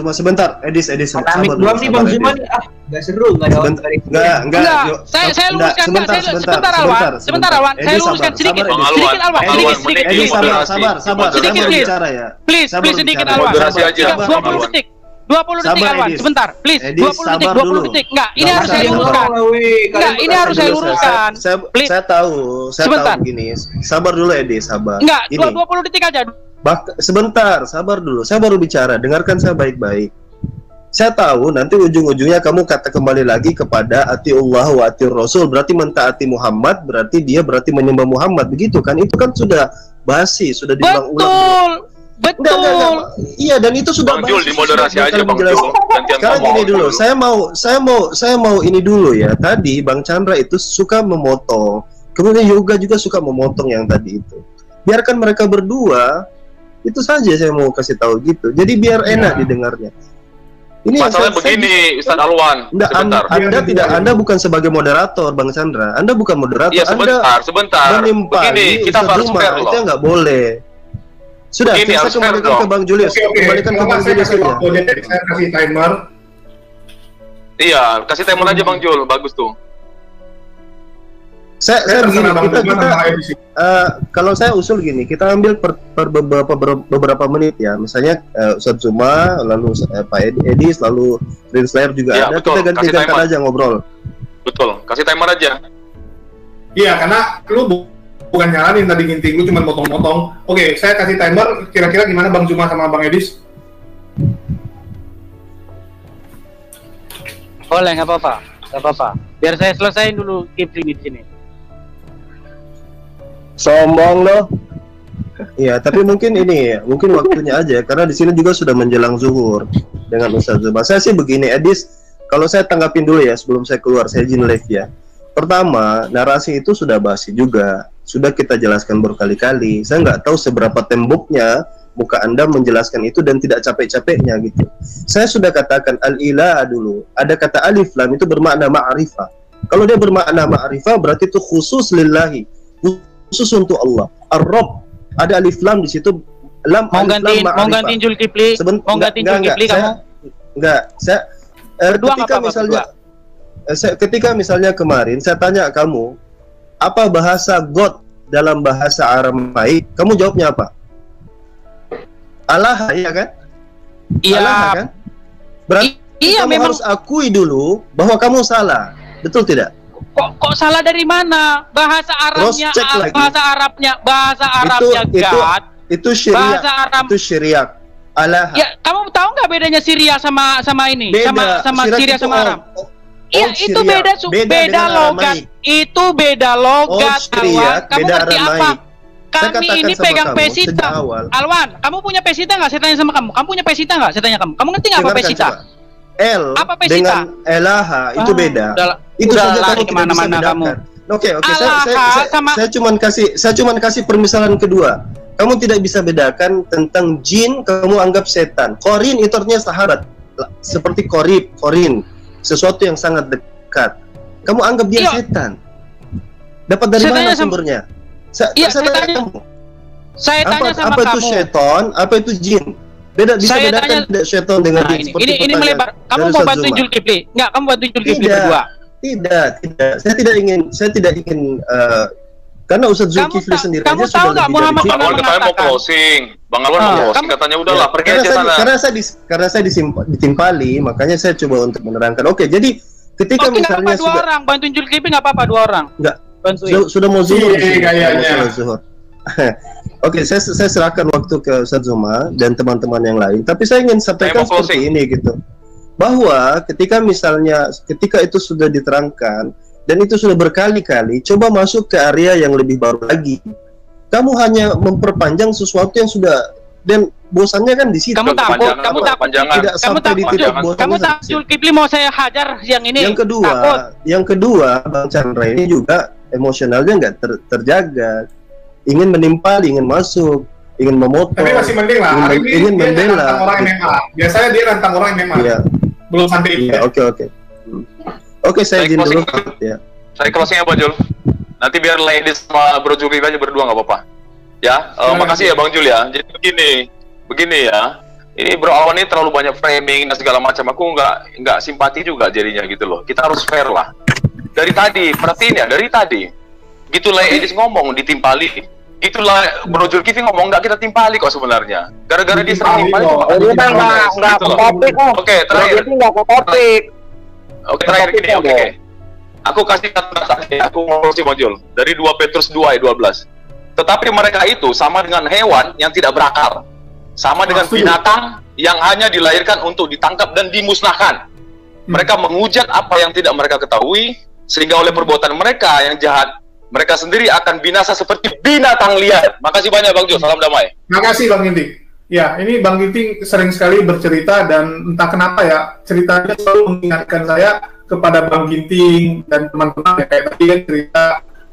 sebentar. Edis, sabar dulu.
Bang Zuma nih, nggak seru,
Enggak.
Saya luruskan. Sebentar, Alwan. Saya luruskan sedikit, Alwan.
Edis, sabar.
Sedikit,
bicara ya.
Please, sedikit, Alwan. 20 detik. 20 detik, Alwan. Sebentar, please. 20 detik. Enggak, ini harus saya luruskan. Ini harus saya luruskan.
Saya tahu begini. Sabar dulu, Edis, sabar.
Enggak, 20 detik aja.
Sebentar, sabar dulu. Saya baru bicara, dengarkan saya baik-baik. Saya tahu nanti ujung-ujungnya kamu kata kembali lagi kepada atiullah wa atiur rasul, berarti mentaati Muhammad, berarti menyembah Muhammad, begitu kan? Itu kan sudah basi, sudah diulang-ulang.
Betul.
Iya, dan itu sudah
Bang Jul, dimoderasi aja Bang Jul.
Sekarang gini dulu, saya mau ini dulu ya. Tadi Bang Chandra itu suka memotong, kemudian Yoga juga suka memotong yang tadi itu. Biarkan mereka berdua. Itu saja saya mau kasih tahu gitu. Jadi biar enak didengarnya. Ini
masalahnya begini, Ustaz Alwan.
Anda bukan sebagai moderator, Bang Chandra. Anda bukan moderator.
Iya, sebentar. Begini, kita harus fair loh.
Itu nggak boleh. Sudah,
begini,
saya kembalikan ke Bang Julius. Kembalikan ke Bang Julius saja.
Saya kasih timer.
Iya, kasih timer aja Bang Jul, bagus tuh.
Saya begini, kalau saya usul gini, kita ambil per beberapa menit ya, misalnya Ustaz Zuma, lalu Pak Edis, lalu Rinslayer juga ya, ada, betul. Kita ganti-gantikan aja ngobrol.
Betul, kasih timer aja.
Iya, karena lu bukan nyalanin tadi ginting, lu cuma motong-motong. Oke, saya kasih timer, kira-kira gimana Bang Zuma sama Bang Edis?
Boleh, nggak apa-apa. Biar saya selesaiin dulu Kipling di sini.
Sombong loh.
Iya, tapi mungkin waktunya aja, karena di sini juga sudah menjelang zuhur dengan Ustaz Zuma. Saya sih begini, Edis, kalau saya tanggapin dulu ya sebelum saya keluar, saya izin live ya. Pertama, narasi itu sudah basi juga, sudah kita jelaskan berkali-kali. Saya nggak tahu seberapa temboknya muka Anda menjelaskan itu dan tidak capek-capeknya gitu. Saya sudah katakan al-ilah dulu. Ada kata alif lam itu bermakna ma'rifah. Kalau dia bermakna ma'rifah berarti itu khusus lillahi, khusus untuk Allah. Ar-Rabb, ada alif lam di situ. Lam
mau gantiin Zulkifli, mau gantiin Zulkifli kamu?
Saya ketika misalnya kemarin saya tanya kamu apa bahasa God dalam bahasa Aramaik, kamu jawabnya apa? Allah, ya kan?
Iya.
Kan? Berarti
iya,
kamu
memang
harus akui dulu bahwa kamu salah. Betul tidak?
kok salah dari mana? Bahasa Arabnya, bahasa Arabnya God.
Itu syariat.
Bahasa Arab.
Itu syariat. Allah.
Ya, kamu tahu nggak bedanya Syria sama ini?
Beda.
Sama Syria sama Arab? Iya, itu beda logat. Itu beda logat, Alwan. Kamu ngerti apa? Kami ini pegang pesita. Alwan, kamu punya pesita nggak? Saya tanya sama kamu. Kamu punya pesita nggak? Saya tanya kamu. Kamu ngerti nggak apa pesita?
L
apa pesita?
Dengan elaha itu beda. Itu saja kamu tidak bisa bedakan. Oke. Saya cuman kasih permisalan kedua. Kamu tidak bisa bedakan tentang jin, kamu anggap setan. Korin itu artinya sahabat, seperti korin, sesuatu yang sangat dekat. Kamu anggap dia setan. Dapat dari mana sumbernya? Saya tanya kamu.
Saya tanya sama
apa
kamu.
Itu setan, apa itu jin? Bisa bedakan tidak setan dengan jin.
Ini melebar. Kamu mau bantuin Zulkifli? Enggak, kamu bantuin Zulkifli berdua.
Tidak. Saya tidak ingin karena Ustadz Zulkifli sendiri
kamu
aja sudah lebih
Bang Alwan katanya mau closing. Bang Alwan mau closing, katanya udahlah pergi aja sana.
Karena saya ditimpali, makanya saya coba untuk menerangkan. Oke, jadi ketika misalnya
sudah dua orang bantuin Zulkifli nggak apa-apa, dua orang.
Enggak.
Bantuin.
Sudah mau zuhur. Oke, saya serahkan waktu ke Ustadz Zuma dan teman-teman yang lain. Tapi saya ingin sampaikan seperti ini gitu. Bahwa ketika itu sudah diterangkan dan itu sudah berkali-kali, coba masuk ke area yang lebih baru lagi. Kamu hanya memperpanjang sesuatu yang sudah, dan bosannya kan di situ.
Kamu takut Zulkifli mau saya hajar yang ini.
Yang kedua, Bang Chandra ini juga emosionalnya nggak terjaga, ingin menimpali, ingin masuk, ingin memotong.
Tapi masih mending lah.
Ingin membela.
Biasanya dia nantang orang yang memang.
Iya.
Belum sampai itu.
Iya, oke, saya izin dulu ya.
Saya closing apa, Jul? Nanti biar ladies sama Bro Juli aja berdua nggak apa-apa. Ya, makasih ya Bang Jul ya. Jadi begini ya. Ini Bro Alwan ini terlalu banyak framing dan segala macam. Aku nggak simpati juga jadinya gitu loh. Kita harus fair lah. Dari tadi, perhatiin ya, dari tadi. Gitulah Edis ngomong ditimpali. Itulah Bro Zulkifli ngomong nggak kita timpali kok sebenarnya. Gara-gara dia sering timpali cuma
nggak ke topik kok.
Oke, terakhir.
Nggak ke topik.
Oke, terakhir gini. Oke. Aku kasih kata aku ngomong si Bang Jul dari 2 Petrus 2 ayat 12. Tetapi mereka itu sama dengan hewan yang tidak berakal, sama dengan binatang yang hanya dilahirkan untuk ditangkap dan dimusnahkan. Mereka menghujat apa yang tidak mereka ketahui, sehingga oleh perbuatan mereka yang jahat, mereka sendiri akan binasa seperti binatang liar. Makasih banyak Bang Jul, salam damai.
Makasih Bang Ginting. Ya, ini Bang Ginting sering sekali bercerita dan entah kenapa ya, ceritanya selalu mengingatkan saya kepada Bang Ginting dan teman-teman ya, kayak tadi kan cerita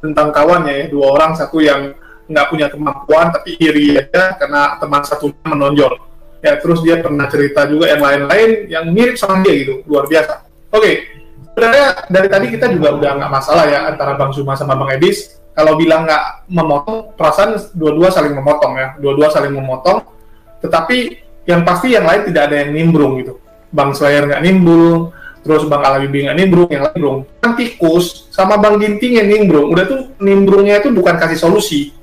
tentang kawannya ya, 2 orang, satu yang nggak punya kemampuan tapi iri aja karena teman satunya menonjol ya, terus dia pernah cerita juga yang lain-lain yang mirip sama dia gitu, luar biasa. Oke, sebenarnya dari tadi kita juga udah nggak masalah ya antara Bang Zuma sama Bang Edis. Kalau bilang nggak memotong, perasaan dua-dua saling memotong ya, dua-dua saling memotong, tetapi yang pasti yang lain tidak ada yang nimbrung gitu. Bang Slayer nggak nimbrung, terus Bang Alabibi nggak nimbrung, yang lain nimbrung. Bang Tikus sama Bang Ginting yang nimbrung, udah tuh nimbrungnya itu bukan kasih solusi,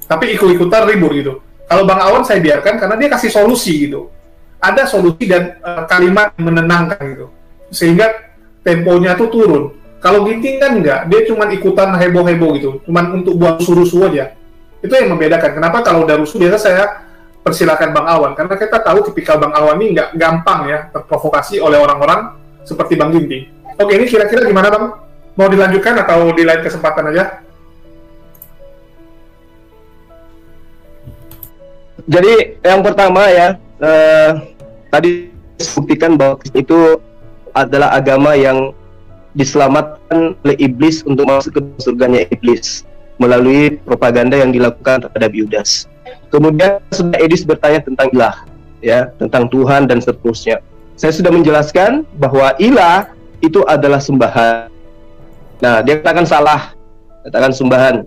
tapi ikut-ikutan ribut gitu. Kalau Bang Awan saya biarkan karena dia kasih solusi gitu. Ada solusi dan kalimat menenangkan gitu, sehingga temponya tuh turun. Kalau Ginting kan enggak, dia cuma ikutan heboh-heboh gitu, cuma untuk buat rusuh aja. Itu yang membedakan. Kenapa kalau udah rusuh biasa saya persilakan Bang Awan, karena kita tahu tipikal Bang Awan ini nggak gampang ya terprovokasi oleh orang-orang seperti Bang Ginting. Oke, ini kira-kira gimana Bang? Mau dilanjutkan atau di lain kesempatan aja?
Jadi yang pertama ya, tadi buktikan bahwa itu adalah agama yang diselamatkan oleh iblis untuk masuk ke surganya iblis melalui propaganda yang dilakukan terhadap Yudas. Kemudian sudah Edis bertanya tentang ilah, ya, tentang Tuhan dan seterusnya. Saya sudah menjelaskan bahwa ilah itu adalah sembahan. Nah, dia katakan salah, katakan sembahan.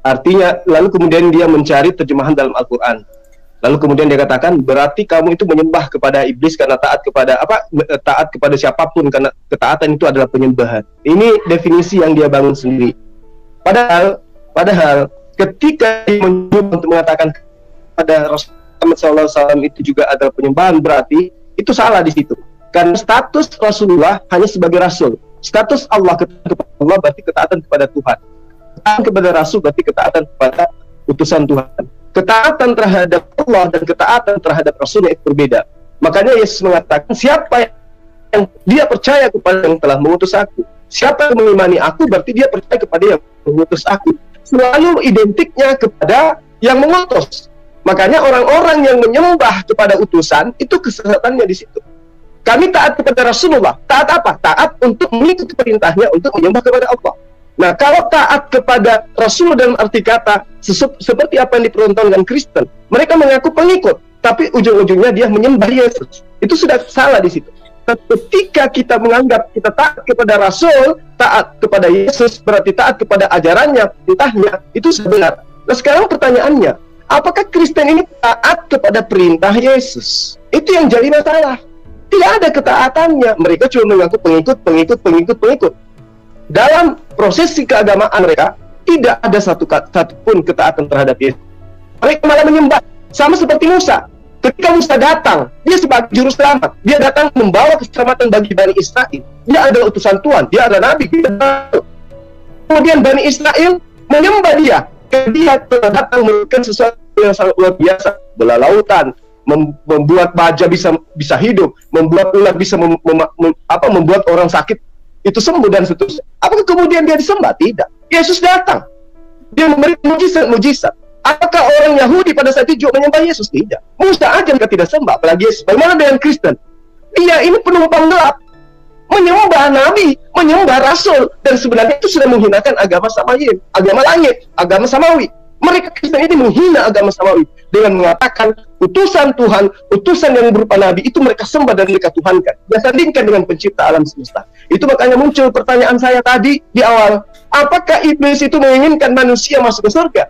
Artinya, lalu kemudian dia mencari terjemahan dalam Al-Quran. Lalu kemudian dia katakan, berarti kamu itu menyembah kepada iblis karena taat kepada apa? Taat kepada siapapun, karena ketaatan itu adalah penyembahan. Ini definisi yang dia bangun sendiri. Padahal ketika dia mencoba untuk mengatakan pada Rasulullah SAW itu juga adalah penyembahan, berarti Itu salah di situ. Karena status Rasulullah hanya sebagai Rasul. Status Allah kepada Allah berarti ketaatan kepada Tuhan. Ketaatan kepada Rasul berarti ketaatan kepada utusan Tuhan. Ketaatan terhadap Allah dan ketaatan terhadap Rasulnya itu berbeda. Makanya Yesus mengatakan, siapa yang dia percaya kepada yang telah mengutus aku, siapa yang mengimani aku berarti dia percaya kepada yang mengutus aku. Selalu identiknya kepada yang mengutus. Makanya orang-orang yang menyembah kepada utusan itu kesesatannya di situ. Kami taat kepada Rasulullah. Taat apa? Taat untuk mengikuti perintahnya, untuk menyembah kepada Allah. Nah, kalau taat kepada Rasul dalam arti kata seperti apa yang dipertontonkan Kristen, mereka mengaku pengikut, tapi ujung-ujungnya dia menyembah Yesus. Itu sudah salah di situ. Ketika kita menganggap kita taat kepada Rasul, taat kepada Yesus, berarti taat kepada ajarannya, perintahnya, itu sudah benar. Nah, sekarang pertanyaannya, apakah Kristen ini taat kepada perintah Yesus? Itu yang jadi masalah. Tidak ada ketaatannya. Mereka cuma mengaku pengikut. Dalam prosesi keagamaan mereka, tidak ada satupun ketaatan terhadap Yesus. Mereka malah menyembah. Sama seperti Musa. Ketika Musa datang, dia sebagai juru selamat. Dia datang membawa keselamatan bagi Bani Israel. Dia adalah utusan Tuhan. Dia adalah Nabi. Kemudian Bani Israel menyembah dia. Dia telah datang memberikan sesuatu yang sangat luar biasa. Belah lautan, membuat baja bisa hidup, membuat ular bisa membuat orang sakit itu sembuh dan seterusnya. Apakah kemudian dia disembah? Tidak. Yesus datang, dia memberi mujizat. Apakah orang Yahudi pada saat itu juga menyembah Yesus? Tidak. Musa aja mereka tidak sembah, apalagi Yesus. Bagaimana dengan Kristen? Dia ini penumpang gelap, menyembah Nabi, menyembah Rasul, dan sebenarnya itu sudah menghinakan agama Samawi, agama langit, agama Samawi. Mereka Kristen ini menghina agama Samawi dengan mengatakan utusan Tuhan, utusan yang berupa Nabi itu mereka sembah dan mereka tuhankan. Dia sandingkan dengan pencipta alam semesta. Itu makanya muncul pertanyaan saya tadi di awal, apakah iblis itu menginginkan manusia masuk ke surga?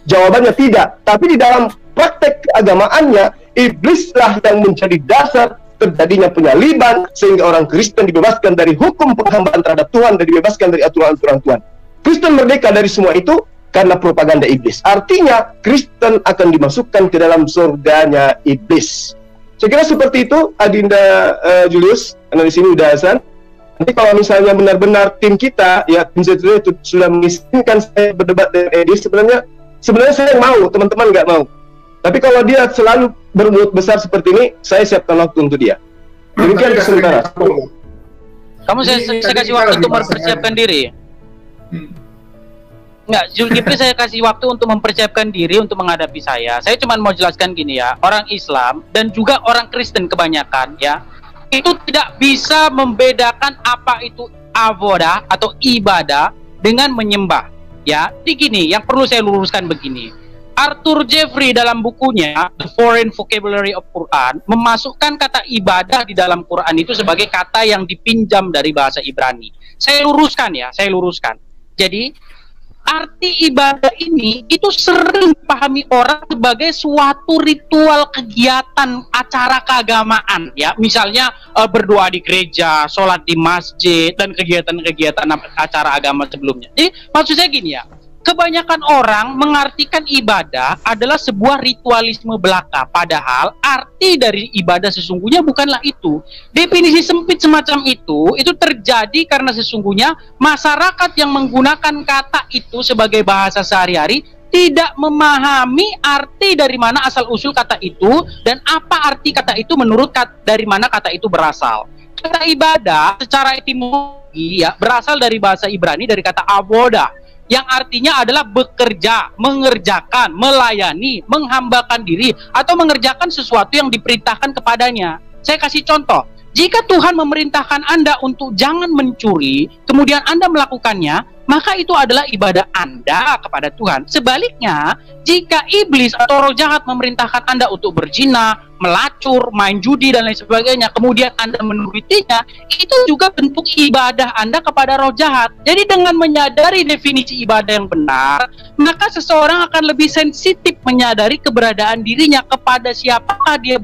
Jawabannya tidak. Tapi di dalam praktek keagamaannya, iblislah yang menjadi dasar terjadinya penyaliban sehingga orang Kristen dibebaskan dari hukum penghambaan terhadap Tuhan dan dibebaskan dari aturan-aturan Tuhan. Kristen merdeka dari semua itu karena propaganda iblis. Artinya Kristen akan dimasukkan ke dalam surganya iblis. Saya kira seperti itu, Adinda Julius, karena di sini udah azan. Nanti kalau misalnya benar-benar tim kita, ya tim saya itu sudah mengizinkan saya berdebat dengan Edi, sebenarnya saya mau, teman-teman nggak mau. Tapi kalau dia selalu bermulut besar seperti ini, saya siapkan waktu untuk dia. Demikian sementara.
Kamu saya kasih waktu untuk mempersiapkan diri. Enggak, Zulkifli saya kasih waktu untuk mempersiapkan diri untuk menghadapi saya. Saya cuma mau jelaskan gini ya, orang Islam dan juga orang Kristen kebanyakan ya, itu tidak bisa membedakan apa itu avodah atau ibadah dengan menyembah. Ya, jadi gini, yang perlu saya luruskan begini. Arthur Jeffrey dalam bukunya The Foreign Vocabulary of Quran memasukkan kata ibadah di dalam Quran itu sebagai kata yang dipinjam dari bahasa Ibrani. Saya luruskan ya, saya luruskan. Jadi arti ibadah ini itu sering dipahami orang sebagai suatu ritual kegiatan acara keagamaan ya, misalnya berdoa di gereja, sholat di masjid, dan kegiatan-kegiatan acara agama sebelumnya. Jadi maksud saya gini ya, kebanyakan orang mengartikan ibadah adalah sebuah ritualisme belaka, padahal arti dari ibadah sesungguhnya bukanlah itu. Definisi sempit semacam itu terjadi karena sesungguhnya masyarakat yang menggunakan kata itu sebagai bahasa sehari-hari tidak memahami arti dari mana asal-usul kata itu dan apa arti kata itu menurut dari mana kata itu berasal. Kata ibadah secara etimologi ya berasal dari bahasa Ibrani dari kata avodah, yang artinya adalah bekerja, mengerjakan, melayani, menghambakan diri, atau mengerjakan sesuatu yang diperintahkan kepadanya. Saya kasih contoh, jika Tuhan memerintahkan Anda untuk jangan mencuri, kemudian Anda melakukannya, maka itu adalah ibadah Anda kepada Tuhan. Sebaliknya, jika iblis atau roh jahat memerintahkan Anda untuk berzina, melacur, main judi, dan lain sebagainya, kemudian Anda menurutinya, itu juga bentuk ibadah Anda kepada roh jahat. Jadi dengan menyadari definisi ibadah yang benar, maka seseorang akan lebih sensitif menyadari keberadaan dirinya, kepada siapakah dia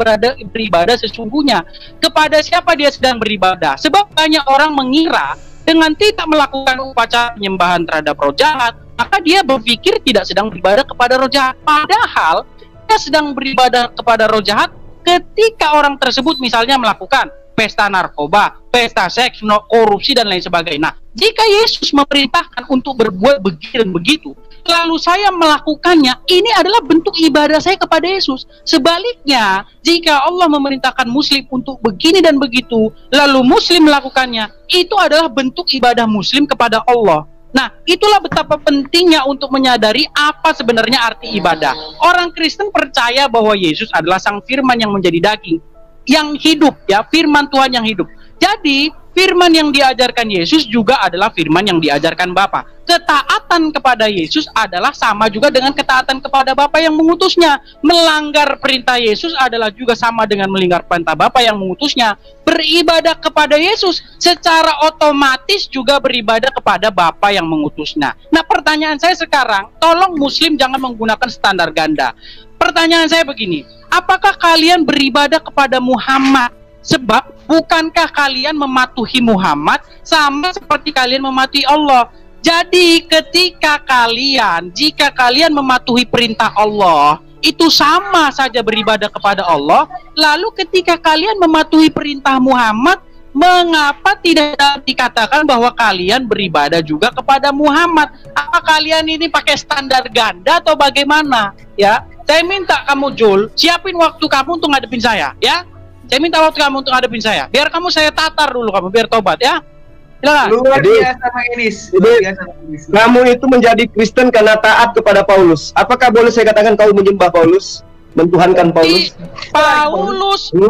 beribadah sesungguhnya, kepada siapa dia sedang beribadah. Sebab banyak orang mengira dengan tidak melakukan upacara penyembahan terhadap roh jahat, maka dia berpikir tidak sedang beribadah kepada roh jahat. Padahal dia sedang beribadah kepada roh jahat ketika orang tersebut misalnya melakukan pesta narkoba, pesta seks, korupsi dan lain sebagainya. Nah, jika Yesus memerintahkan untuk berbuat begitu dan begitu, lalu saya melakukannya, ini adalah bentuk ibadah saya kepada Yesus. Sebaliknya, jika Allah memerintahkan Muslim untuk begini dan begitu, lalu Muslim melakukannya, itu adalah bentuk ibadah Muslim kepada Allah. Nah, itulah betapa pentingnya untuk menyadari apa sebenarnya arti ibadah. Orang Kristen percaya bahwa Yesus adalah Sang Firman yang menjadi daging, yang hidup, ya, firman Tuhan yang hidup. Jadi, firman yang diajarkan Yesus juga adalah firman yang diajarkan Bapa. Ketaatan kepada Yesus adalah sama juga dengan ketaatan kepada Bapa yang mengutusnya. Melanggar perintah Yesus adalah juga sama dengan melanggar perintah Bapa yang mengutusnya. Beribadah kepada Yesus secara otomatis juga beribadah kepada Bapa yang mengutusnya. Nah, pertanyaan saya sekarang, tolong Muslim jangan menggunakan standar ganda. Pertanyaan saya begini, apakah kalian beribadah kepada Muhammad? Sebab bukankah kalian mematuhi Muhammad sama seperti kalian mematuhi Allah? Jadi jika kalian mematuhi perintah Allah, itu sama saja beribadah kepada Allah. Lalu ketika kalian mematuhi perintah Muhammad, mengapa tidak dikatakan bahwa kalian beribadah juga kepada Muhammad? Apa kalian ini pakai standar ganda atau bagaimana? Ya, saya minta kamu Jul, siapin waktu kamu untuk ngadepin saya, ya. Saya minta waktu kamu untuk ngadepin saya. Biar kamu saya tatar dulu kamu, biar tobat, ya. Silakan.
Luar biasa, Bang Edis. Kamu itu menjadi Kristen karena taat kepada Paulus. Apakah boleh saya katakan kau menyembah Paulus? Mentuhankan Paulus?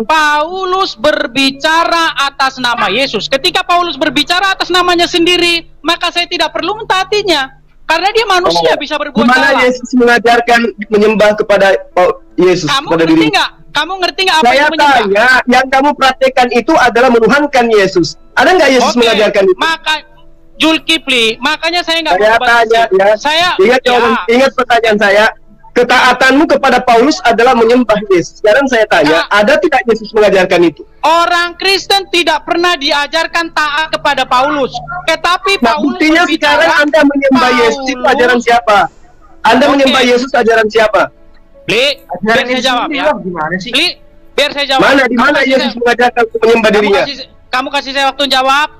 Paulus berbicara atas nama Yesus. Ketika Paulus berbicara atas namanya sendiri, maka saya tidak perlu mentaatinya. Karena dia manusia, bisa berbuat salah.
Gimana Yesus mengajarkan menyembah kepada Yesus?
Kamu ngerti nggak? Kamu ngerti nggak apa
saya
itu menyembah?
Saya tanya, yang kamu praktekkan itu adalah menuhankan Yesus. Ada nggak Yesus mengajarkan itu?
Maka Zulkifli, makanya saya nggak
mau tanya, ya. Ingat pertanyaan saya. Ketaatanmu kepada Paulus adalah menyembah Yesus. Sekarang saya tanya, ada tidak Yesus mengajarkan itu?
Orang Kristen tidak pernah diajarkan taat kepada Paulus. Tetapi Paulus
buktinya sekarang Anda menyembah Yesus itu ajaran siapa? Anda menyembah Yesus ajaran siapa?
Biar saya jawab ya.
Gimana sih?
Biar saya jawab.
Di mana Yesus mengajarkan untuk menyembah dirinya?
Kamu kasih saya waktu jawab.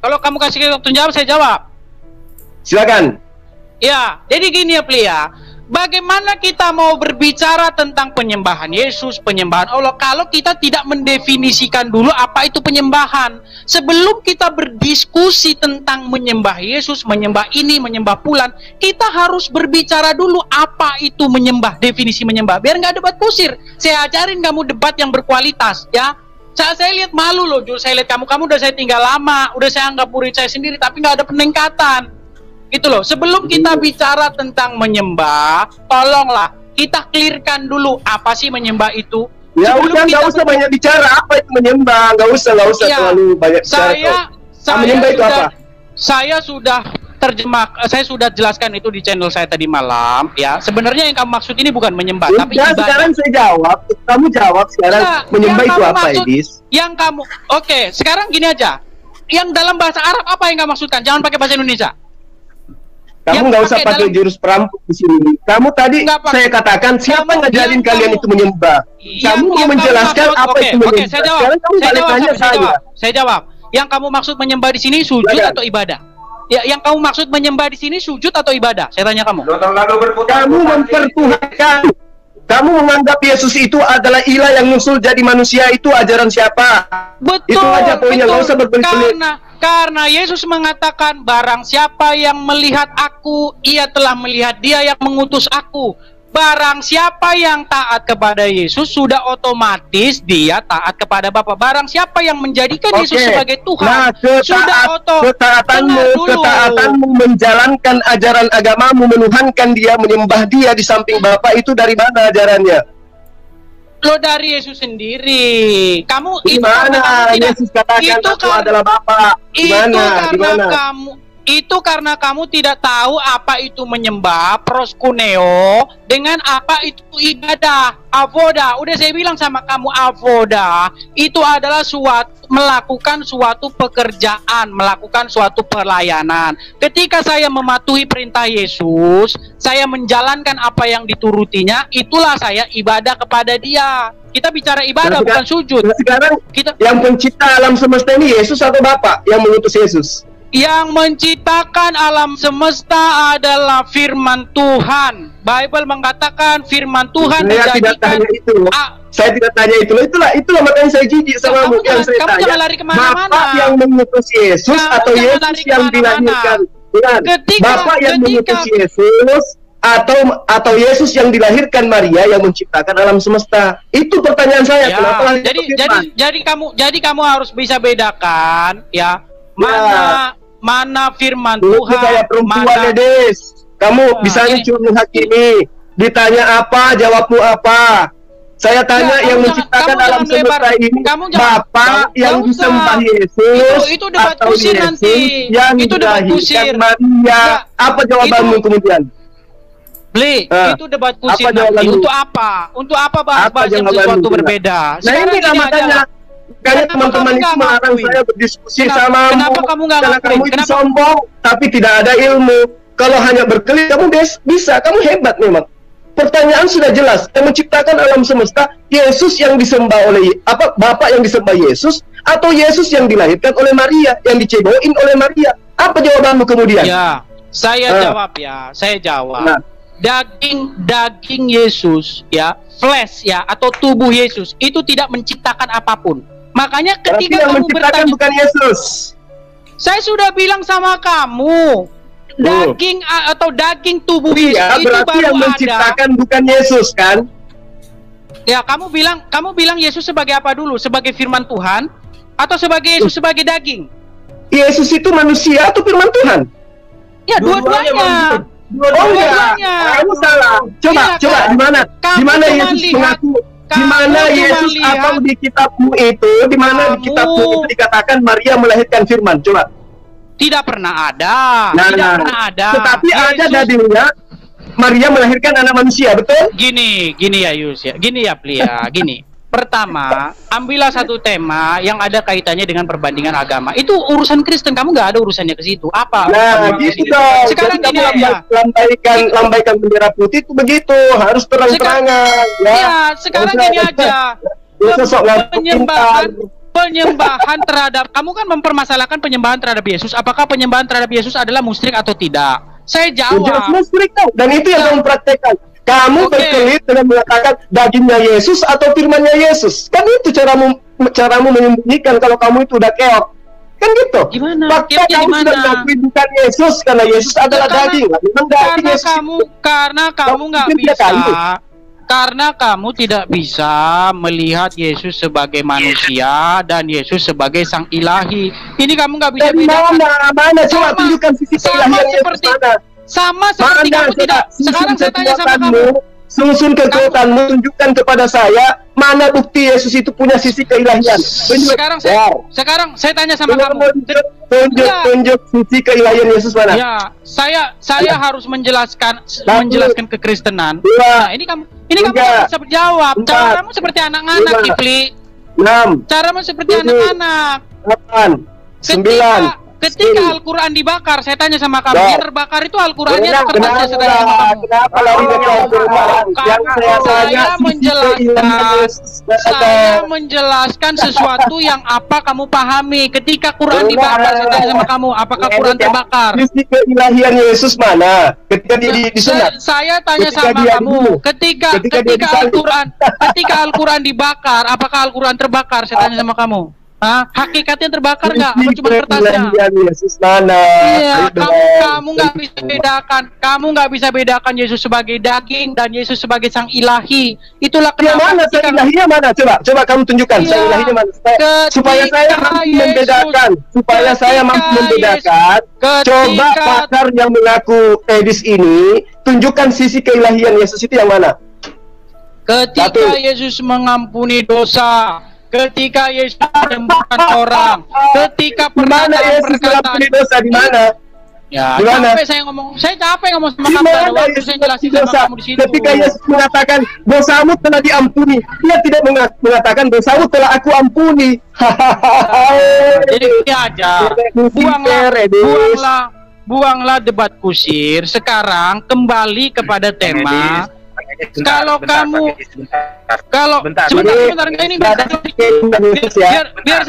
Kalau kamu kasih waktu jawab, saya jawab.
Silakan.
Ya, jadi gini ya, Plia. Bagaimana kita mau berbicara tentang penyembahan Yesus, penyembahan Allah, kalau kita tidak mendefinisikan dulu apa itu penyembahan? Sebelum kita berdiskusi tentang menyembah Yesus, menyembah ini, menyembah pulan, kita harus berbicara dulu apa itu menyembah, definisi menyembah. Biar nggak debat kusir. Saya ajarin kamu debat yang berkualitas, ya. Saya lihat malu loh, Jul. Saya lihat kamu udah saya tinggal lama, udah saya anggap murid saya sendiri, tapi nggak ada peningkatan. Gitu loh, sebelum kita bicara tentang menyembah, tolonglah kita clearkan dulu apa sih menyembah itu.
Ya udah, nggak usah banyak bicara apa itu menyembah, nggak usah ya, terlalu banyak bicara. Menyembah itu apa?
Saya sudah saya sudah jelaskan itu di channel saya tadi malam, ya. Sebenarnya yang kamu maksud ini bukan menyembah, tapi ibadah.
Sekarang saya jawab, kamu jawab sekarang. Menyembah itu apa, Edis?
Yang kamu, oke, sekarang gini aja. Yang dalam bahasa Arab apa yang kamu maksudkan? Jangan pakai bahasa Indonesia.
Kamu nggak usah pakai jurus perampok di sini. Kamu tadi saya katakan siapa ngajarin kalian itu menyembah? Kamu mau menjelaskan apa itu menyembah?
Oke, saya jawab.
Sekarang kamu balik tanya saya.
Saya jawab. Yang kamu maksud menyembah di sini sujud atau ibadah? Ya, yang kamu maksud menyembah di sini sujud atau ibadah? Saya tanya kamu.
Kamu mempertuhankan. Kamu menganggap Yesus itu adalah ilah yang muncul jadi manusia, itu ajaran siapa?
Betul.
Itu aja poinnya, nggak usah berbelit-belit.
Karena Yesus mengatakan, barang siapa yang melihat aku, ia telah melihat dia yang mengutus aku. Barang siapa yang taat kepada Yesus, sudah otomatis dia taat kepada Bapa. Barang siapa yang menjadikan Yesus sebagai Tuhan,
ketaatanmu menjalankan ajaran agamamu, menuhankan dia, menyembah dia di samping Bapa, itu dari mana ajarannya?
Lo dari Yesus sendiri. Kamu
gimana? Yesus katakan aku adalah Bapa.
Itu karena kamu tidak tahu apa itu menyembah, proskuneo, dengan apa itu ibadah, avoda. Udah saya bilang sama kamu, avoda itu adalah melakukan suatu pekerjaan, melakukan suatu pelayanan. Ketika saya mematuhi perintah Yesus, saya menjalankan apa yang diturutinya, itulah saya ibadah kepada dia. Kita bicara ibadah, bukan sujud.
Sekarang
kita
yang pencipta alam semesta ini Yesus atau Bapa yang mengutus Yesus?
Yang menciptakan alam semesta adalah firman Tuhan. Bible mengatakan firman Tuhan
saya tidak tanya itu. Saya tidak tanya itu. Itulah makanya saya jijik sama
kamu
yang saya
kamu
tanya.
jangan lari kemana-mana.
Bapak yang mengutus Yesus
Kamu
atau
jangan
Yesus
lari
yang
kemana-mana.
dilahirkan? Bukan. Bapak yang mengutus Yesus atau Yesus yang dilahirkan Maria yang menciptakan alam semesta. Itu pertanyaan saya.
Ya,
Kenapa
jadi kamu harus bisa bedakan ya. Mana firman
Itu
Tuhan,
kayak perempuan
mana
Des. Kamu bisanya cuma menghakimi. Ditanya apa, jawabmu apa. Saya tanya yang menciptakan alam semesta ini Bapak yang disembah Yesus
itu debat
atau
kusir
Yesus
nanti.
yang
Itu debat kusir.
dilahirkan Maria. Apa jawabanmu kemudian?
Itu debat kusir nanti. Untuk apa? Untuk apa bahas yang sesuatu berbeda?
Nah ini makanya teman-teman itu melarang saya berdiskusi sama
Kenapa kamu nggak
karena
ngakuin?
kamu itu sombong tapi tidak ada ilmu. Kalau hanya berkelit kamu bisa, kamu hebat memang. Pertanyaan sudah jelas, yang menciptakan alam semesta Yesus yang disembah oleh Bapak yang disembah Yesus atau Yesus yang dilahirkan oleh Maria, yang diceboin oleh Maria. Apa jawabanmu kemudian?
Ya, saya jawab ya, saya jawab.
Nah.
Daging Yesus ya, flesh ya atau tubuh Yesus itu tidak menciptakan apapun. Makanya ketika
yang
kamu
menciptakan
bertanya,
bukan Yesus.
Saya sudah bilang sama kamu, daging atau daging tubuh Yesus itu
berarti
baru
yang menciptakan
ada.
bukan Yesus kan?
Ya, kamu bilang Yesus sebagai apa dulu? Sebagai firman Tuhan atau sebagai Yesus sebagai daging?
Yesus itu manusia atau firman Tuhan?
Ya, dua-duanya.
Dua-duanya. Kamu salah. Coba di mana? Di mana Yesus mengaku? Di mana Yesus atau di kitabmu itu? Di mana di kitabmu itu dikatakan Maria melahirkan firman? Coba.
Tidak pernah ada. Pernah ada.
Tetapi ada dalilnya Maria melahirkan anak manusia, betul?
Gini ya Yus ya. Gini ya Plia, gini. Pertama, ambillah satu tema yang ada kaitannya dengan perbandingan agama. Itu urusan Kristen, kamu nggak ada urusannya ke situ. Apa?
Nah, gitu dong.
Sekarang gini
ya. Lambaikan bendera putih itu begitu, harus terang-terangan.
Ya, sekarang gini aja. Penyembahan terhadap, kamu kan mempermasalahkan penyembahan terhadap Yesus. Apakah penyembahan terhadap Yesus adalah musyrik atau tidak? Saya jawab.
Jelas musyrik dong. Dan itu yang kamu praktekkan. Kamu berkelit dengan mengatakan dagingnya Yesus atau firmannya Yesus. Kan itu caramu menyembunyikan kalau kamu itu udah keok. Kan gitu.
Gimana?
Maka kamu sudah mengakui bukan Yesus karena Yesus adalah daging.
Karena kamu nggak bisa. Karena kamu tidak bisa melihat Yesus sebagai manusia dan Yesus sebagai sang ilahi. Ini kamu nggak bisa bedakan.
Mana? Coba tunjukkan sisi ilahian Yesus mana.
Sama seperti kamu tidak. Sekarang saya tanya sama kamu.
Susun kekuatanmu, tunjukkan kepada saya mana bukti Yesus itu punya sisi keilahian.
Sekarang saya tanya sama kamu.
Tunjuk sisi keilahian Yesus mana?
Ya, saya harus menjelaskan kekristenan. Nah, ini kamu bisa jawab. Caramu seperti anak-anak, Kifli.
6.
Caramu seperti anak-anak.
8. 9.
Ketika Al-Quran dibakar, saya tanya sama kamu, yang terbakar itu Al-Qurannya atau kertasnya? Saya tanya sama kamu. Saya menjelaskan sesuatu yang apa kamu pahami. Ketika Quran dibakar, saya tanya sama kamu, apakah Quran terbakar?
Sisi keilahian Yesus mana? Ketika disunat.
Saya tanya sama kamu, ketika Al-Quran dibakar, apakah Al-Quran terbakar? Saya tanya sama kamu. Hakikatnya terbakar nggak? Apa cuma kertasnya?
Yesus mana?
Iya, kamu nggak bisa bedakan. Kamu nggak bisa bedakan Yesus sebagai daging dan Yesus sebagai sang ilahi. Itulah kenapa.
Mana sang ilahinya mana? Coba kamu tunjukkan sang ilahinya mana? Supaya saya mampu membedakan. Supaya saya mampu membedakan. Coba pakar yang mengaku Edis ini tunjukkan sisi keilahian Yesus itu yang mana?
Ketika Yesus mengampuni dosa. Ketika Yesus menyembuhkan orang, ketika perkataan
dosa di mana?
Ya, capek saya capek ngomong sama kamu. Ada waktu saya jelasin sama kamu di situ.
Ketika Yesus mengatakan dosamu telah diampuni, dia tidak mengatakan dosamu telah aku ampuni.
Jadi ini aja. Buanglah debat kusir. Sekarang kembali kepada tema. kalau kamu sebentar ini biar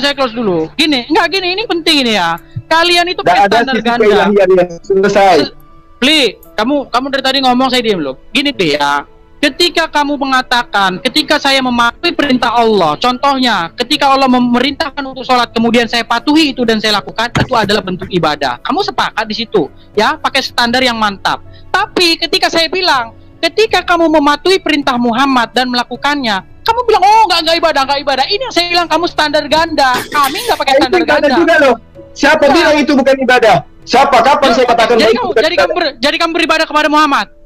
saya close dulu. Gini, ini penting ini ya. Kalian itu pakai standar ganda.
Selesai.
Pli, kamu dari tadi ngomong saya diam loh. Gini deh ya. Ketika kamu mengatakan, ketika saya mematuhi perintah Allah, contohnya, ketika Allah memerintahkan untuk sholat, kemudian saya patuhi itu dan saya lakukan, itu adalah bentuk ibadah. Kamu sepakat di situ, ya, pakai standar yang mantap. Tapi ketika saya bilang, ketika kamu mematuhi perintah Muhammad dan melakukannya, kamu bilang, oh nggak ibadah. Ini yang saya bilang, kamu standar ganda. Kami nggak pakai standar ganda.
Juga loh. Siapa bilang itu bukan ibadah? Siapa? Kapan saya katakan itu bukan ibadah?
Jadi kamu beribadah kepada Muhammad?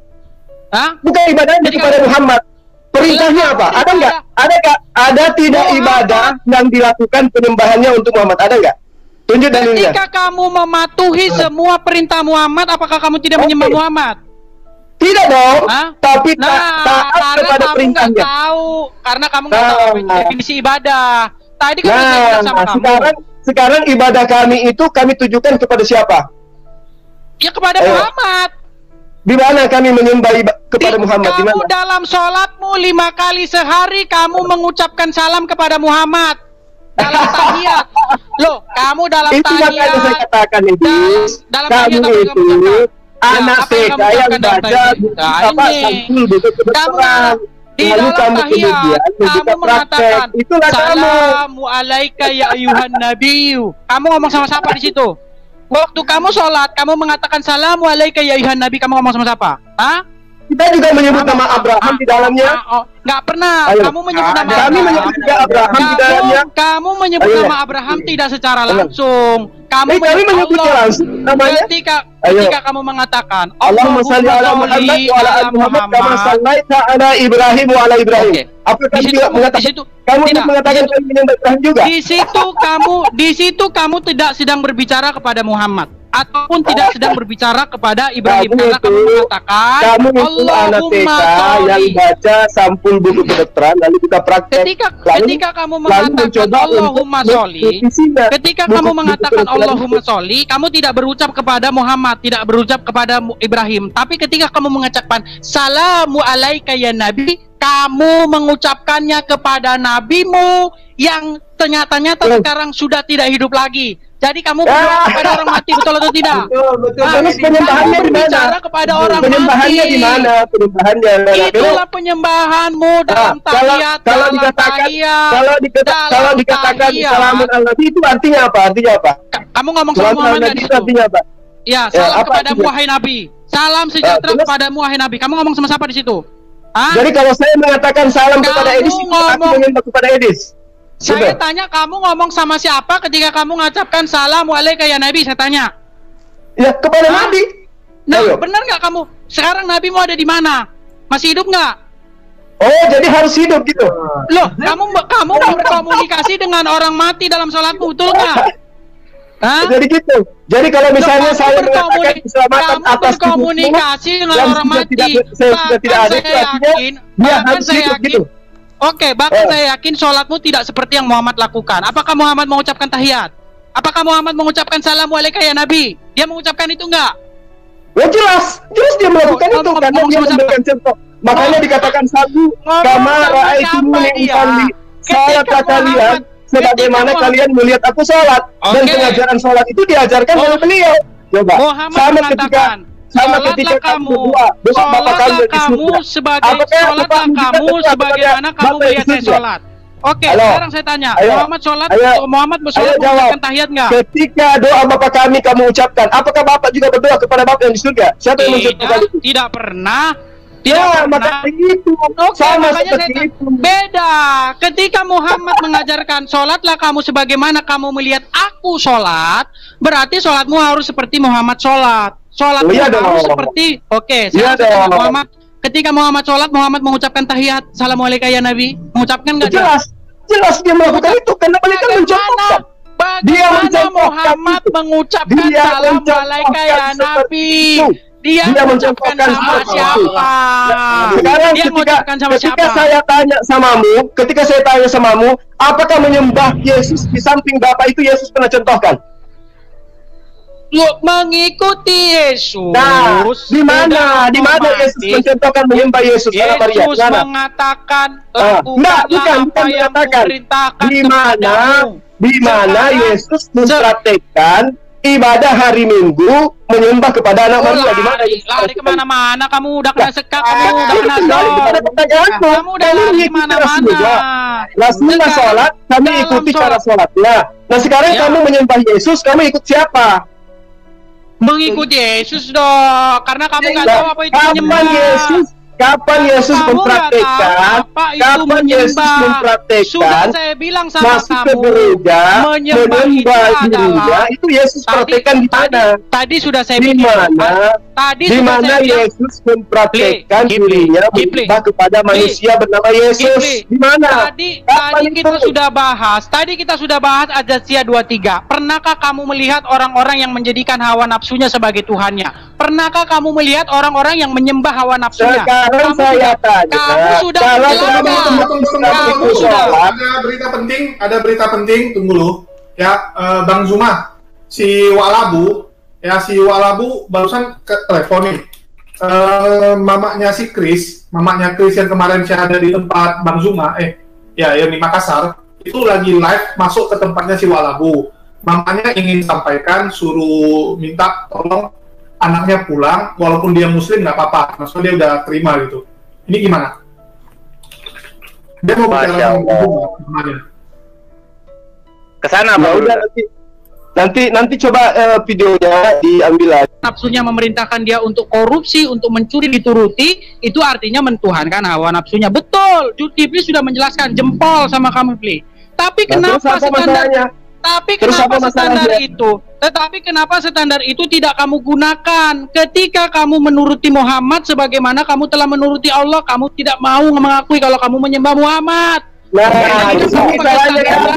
Hah?
Bukan ibadahnya kepada Muhammad. Perintahnya apa? Ada nggak? Ada tidak ibadah yang dilakukan penyembahannya untuk Muhammad? Ada nggak? Tunjuk dalilnya.
Ketika kamu mematuhi semua perintah Muhammad, apakah kamu tidak menyembah Muhammad?
Tidak dong. Tapi taat kepada perintahnya.
Karena kamu nggak tahu definisi ibadah. Tadi kan saya bilang sama kamu.
Sekarang ibadah kami itu kami tujukan kepada siapa?
Ya kepada Muhammad.
Di mana kami menyembah kepada Muhammad?
Kamu dalam sholatmu 5 kali sehari kamu mengucapkan salam kepada Muhammad dalam tahiyat. Loh, kamu dalam tahiyat. Itu makanya saya katakan itu. Dalam
kamu itu anak TK yang baca apa sampul buku kedokteran.
Di dalam tahiyat kamu mengatakan Assalamu alaika ya ayuhan nabiyyu. Kamu ngomong sama siapa di situ? Waktu kamu sholat, kamu mengatakan Assalamu alaika ya ayuhan nabi, kamu ngomong sama siapa? Hah?
Kita juga menyebut nama Abraham di dalamnya.
Nggak pernah. Kamu menyebut nama
Kami menyebut juga Abraham di dalamnya.
Kamu menyebut nama Abraham tidak secara langsung. Kami
menyebut langsung namanya.
Ketika kamu mengatakan
Allahumma shalli ala Muhammad wa ala ali Muhammad kama shallaita ala Ibrahim wa ala Ibrahim. Apakah kamu tidak mengatakan kamu tidak mengatakan kami menyembah Ibrahim juga?
Di situ kamu tidak sedang berbicara kepada Muhammad ataupun tidak sedang berbicara kepada Ibrahim, karena kamu mengatakan
Allahumma yang baca sampul buku kedokteran lalu kita praktek.
Ketika kamu mengatakan Allahumma sholli, ketika kamu mengatakan Allahumma sholli, kamu tidak berucap kepada Muhammad, tidak berucap kepada Ibrahim, tapi ketika kamu mengucapkan Salamu alaika ya Nabi, kamu mengucapkannya kepada nabimu yang ternyata sekarang sudah tidak hidup lagi. Jadi kamu berdoa kepada orang mati, betul atau tidak?
Betul. Terus penyembahannya di mana?
Kepada orang
penyembahannya
mati.
Di mana? Penyembahannya.
Itulah penyembahanmu dalam tahiyat.
Kalau dikatakan salamun al-nabi itu artinya apa?
Kamu ngomong sama Muhammad di situ.
Artinya apa?
Ya, salam kepadamu wahai Nabi. Salam sejahtera kepadamu wahai Nabi. Kamu ngomong sama siapa di situ?
Jadi kalau saya mengatakan salam kepada Edis, aku menyembah kepada Edis.
Saya tanya kamu ngomong sama siapa ketika kamu mengucapkan Assalamu alaika ya Nabi, saya tanya.
Ya, kepada Nabi.
Nah, benar nggak kamu? Sekarang Nabi mau ada di mana? Masih hidup nggak?
Oh, jadi harus hidup gitu.
Loh, kamu berkomunikasi dengan orang mati dalam sholatmu, betul nggak?
Jadi gitu. Jadi kalau misalnya saya mengatakan keselamatan atas
berkomunikasi dengan orang mati,
saya tidak ada itu artinya dia harus hidup gitu.
Oke, bahkan saya yakin sholatmu tidak seperti yang Muhammad lakukan. Apakah Muhammad mengucapkan tahiyat? Apakah Muhammad mengucapkan Assalamu alaika ya Nabi? Dia mengucapkan itu enggak?
Ya jelas dia melakukan itu karena dia memberikan contoh. Makanya dikatakan sabu kama ra'aitumuni usalli. Salat kalian sebagaimana kalian melihat aku sholat. Dan pengajaran sholat itu diajarkan oleh beliau. Coba. Sama ketika kamu sebagaimana
kamu melihat saya sholat. Oke, sekarang saya tanya, Muhammad bersolat mengucapkan tahiyat nggak?
Ketika doa bapak kami kamu ucapkan, apakah bapak juga berdoa kepada bapak yang di surga? Siapa yang mengucapkan itu?
Tidak pernah. Beda. Ketika Muhammad mengajarkan sholatlah kamu sebagaimana kamu melihat aku sholat, berarti sholatmu harus seperti Muhammad sholat. Sholatmu harus seperti Muhammad. Ketika Muhammad sholat, Muhammad mengucapkan tahiyat Assalamualaikum ya Nabi. Mengucapkan nggak?
Jelas dia melakukan itu karena mereka mencontohkan.
Bagaimana Muhammad mengucapkan Assalamualaikum ya Nabi? Dia mengucapkan sama siapa?
Sekarang ketika saya tanya samamu, apakah menyembah Yesus di samping Bapak itu Yesus pernah contohkan?
mengikuti Yesus.
Nah, di mana Yesus mencontohkan menyembah Yesus?
Yesus mengatakan
bukan mengatakan. Di mana Yesus mempraktekkan ibadah hari Minggu menyembah kepada anak manusia. Di mana?
Lari kemana-mana, kamu udah kena sekak, kamu udah kena kamu udah lari kemana-mana.
Rasulullah sholat, kami ikuti cara sholatnya. Nah sekarang kamu menyembah Yesus, kamu ikut siapa?
Mengikuti Yesus dong, karena kamu nggak tahu apa itu menyembah.
Kapan Yesus mempraktekkan?
Sudah saya bilang sama
masuk
kamu,
ke gereja,
menyembah
dirinya, itu Yesus praktekkan di mana?
Tadi sudah saya bilang.
Di mana Yesus mempraktekkan dirinya menyembah kepada manusia bernama Yesus? Di mana?
Tadi kita sudah bahas Ajasya 23. Pernahkah kamu melihat orang-orang yang menjadikan hawa nafsunya sebagai Tuhannya? Pernahkah kamu melihat orang-orang yang menyembah hawa nafsunya?
Sekarang saya tanya,
kamu sudah
ada berita penting, tunggu dulu ya. Bang Zuma, si Walabu barusan ke telepon nih, mamanya Chris yang kemarin saya ada di tempat Bang Zuma, yang di Makassar, itu lagi live masuk ke tempatnya si Walabu. Mamanya ingin sampaikan, suruh minta tolong anaknya pulang, walaupun dia muslim nggak apa-apa, maksudnya dia udah terima gitu. Ini gimana? Dia mau bicara gimana?
Kesana,
ya udah, nanti coba videonya diambil lagi.
Nafsunya memerintahkan dia untuk korupsi, untuk mencuri dituruti, itu artinya mentuhankan hawa nafsunya. Betul, Zulkifli sudah menjelaskan, jempol sama kamu, Pli. Tapi kenapa standar? Tapi kenapa standar itu? Tetapi kenapa standar itu tidak kamu gunakan ketika kamu menuruti Muhammad sebagaimana kamu telah menuruti Allah? Kamu tidak mau mengakui kalau kamu menyembah Muhammad.
Nah, di situ salahnya kamu.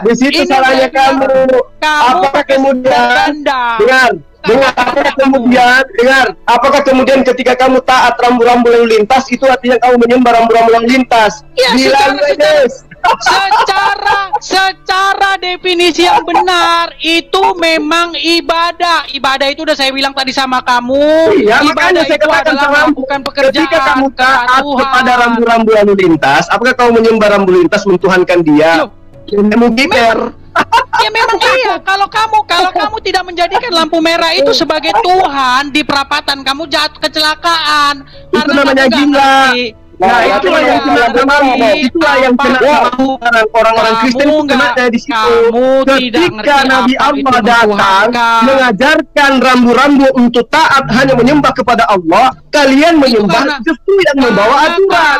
Di situ salahnya kamu. Apakah kemudian apakah kemudian ketika kamu taat rambu-rambu lalu lintas itu artinya kamu menyembah rambu-rambu lalu lintas?
Ya, secara definisi yang benar itu memang ibadah. Ibadah itu udah saya bilang tadi sama kamu.
Iya, makanya saya katakan sama
bukan pekerjaan.
Ketika kamu taat kepada rambu-rambu lalu lintas, apakah kamu menyembah rambu lintas mentuhankan dia?
Ya memang iya. Kalau kamu tidak menjadikan lampu merah itu sebagai Tuhan di perapatan, kamu jatuh kecelakaan.
Itu namanya gila. Nah, itulah yang kena orang-orang Kristen kena di situ. Ketika Nabi Allah datang mengajarkan rambu-rambu untuk taat hanya menyembah kepada Allah, kalian menyembah justru yang membawa aturan.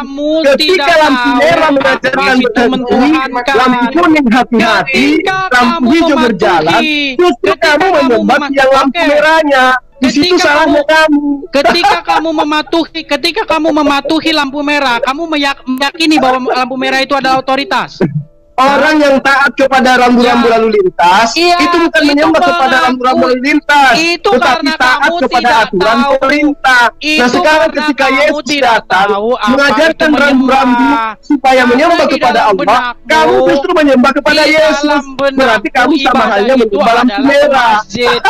Ketika lampu merah mengajarkan berhenti, lampu kuning hati-hati, lampu hijau berjalan, justru kamu menyembah yang lampu merahnya. Di situ salahnya kamu.
Ketika kamu mematuhi lampu merah, kamu meyakini bahwa lampu merah itu adalah otoritas.
Orang yang taat kepada rambu-rambu lalu lintas itu bukan menyembah kepada rambu-rambu lalu lintas, tetapi taat kepada aturan pemerintah. Nah sekarang ketika Yesus datang mengajarkan rambu-rambu supaya menyembah kepada Allah, kamu justru menyembah kepada Yesus. Berarti kamu sama halnya menyembah lampu merah.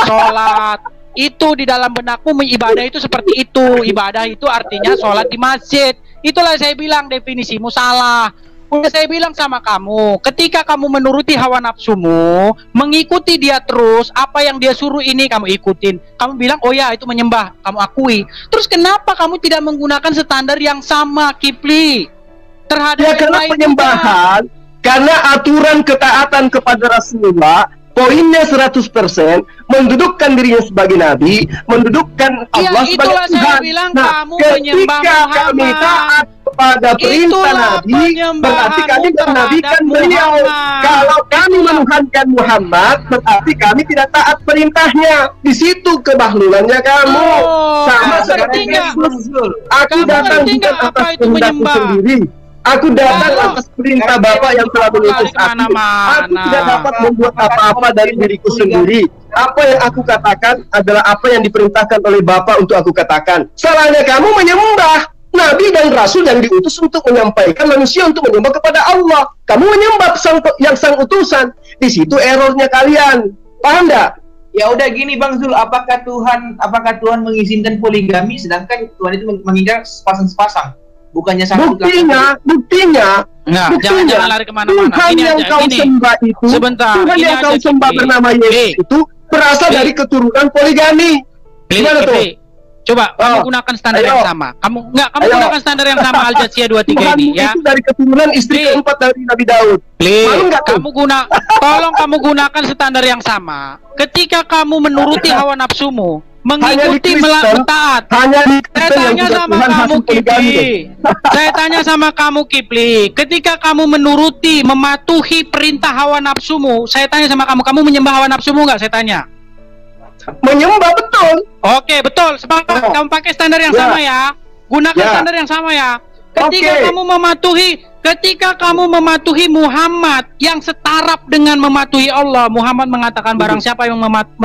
Sholat itu di dalam benakmu, ibadah itu seperti itu. Ibadah itu artinya sholat di masjid. Itulah saya bilang definisimu salah. Udah saya bilang sama kamu, ketika kamu menuruti hawa nafsumu, mengikuti dia terus, apa yang dia suruh ini kamu ikutin. Kamu bilang, oh ya itu menyembah, kamu akui. Terus kenapa kamu tidak menggunakan standar yang sama, Kifli? Terhadap
ya karena penyembahan, karena aturan ketaatan kepada Rasulullah, poinnya 100%, mendudukkan dirinya sebagai nabi, mendudukkan Allah sebagai Tuhan.
Saya bilang kamu menyembah
Muhammad. Kami taat pada perintah Nabi, berarti kami menabikan beliau. Kalau kami menuhankan Muhammad, berarti kami tidak taat perintahnya. Di situ kebahlulannya kamu. Sama seperti Yesus. Aku datang bukan atas kehendakku sendiri. Aku datang atas perintah Bapa yang telah mengutus aku. Aku tidak dapat membuat apa-apa dari diriku sendiri. Apa yang aku katakan adalah apa yang diperintahkan oleh Bapa untuk aku katakan. Salahnya kamu menyembah Nabi dan Rasul yang diutus untuk menyampaikan manusia untuk menyembah kepada Allah. Kamu menyembah sang utusan. Di situ errornya kalian. Paham enggak?
Ya udah gini Bang Zul, apakah Tuhan mengizinkan poligami sedangkan Tuhan itu menginginkan sepasang-sepasang? Bukannya satu
buktinya.
Nah, jangan lari kemana-mana.
Tuhan
Ini
yang
aja,
kau
gini.
sembah itu,
Sebentar,
Tuhan
ini
yang
aja,
kau sembah
Kipli.
bernama Yesus itu berasal dari keturunan poligami. Gimana tuh?
Coba kamu gunakan standar yang sama. Kamu gunakan standar yang sama Al-Jatsiyah 23 ini ya.
Itu dari keturunan istri keempat dari Nabi Daud.
Tolong kamu gunakan standar yang sama. Ketika kamu menuruti hawa nafsumu, mengikuti taat. Saya tanya sama kamu Kipli. Saya tanya sama kamu Kipli. Ketika kamu menuruti, mematuhi perintah hawa nafsumu, saya tanya sama kamu menyembah hawa nafsumu nggak? Saya tanya.
Menyembah, betul.
Oke, betul. Sepakat. Kamu pakai standar yang sama ya. Gunakan standar yang sama ya. Ketika kamu mematuhi Muhammad yang setaraf dengan mematuhi Allah, Muhammad mengatakan barang siapa yang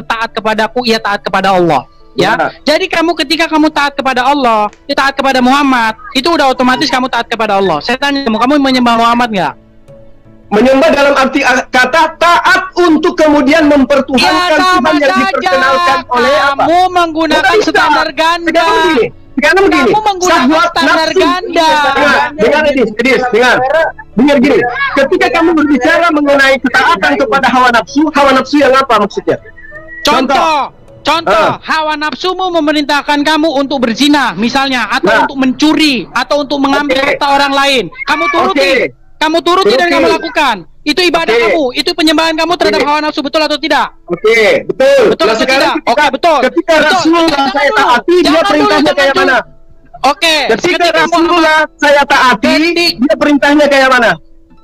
taat kepadaku, ia taat kepada Allah. Ya. Jadi ketika kamu taat kepada Allah, taat kepada Muhammad, itu udah otomatis kamu taat kepada Allah. Saya tanya kamu menyembah Muhammad nggak?
Menyembah dalam arti kata taat untuk kemudian mempertuhankan Tuhan yang diperkenalkan oleh apa?
Kamu menggunakan standar ganda.
Sekarang begini.
Kamu menggunakan standar ganda.
Dengar gini. Ketika kamu berbicara mengenai ketaatan kepada hawa nafsu yang apa maksudnya?
Contoh, hawa nafsumu memerintahkan kamu untuk berzina, misalnya, atau untuk mencuri, atau untuk mengambil harta orang lain. Kamu turuti dan kamu lakukan. Itu ibadah kamu, itu penyembahan kamu terhadap hawa nafsu, betul atau tidak?
Betul.
Betul atau tidak? Betul.
Ketika Rasulullah saya taati, dia perintahnya kayak mana? Ketika Rasulullah saya taati, dia perintahnya kayak mana?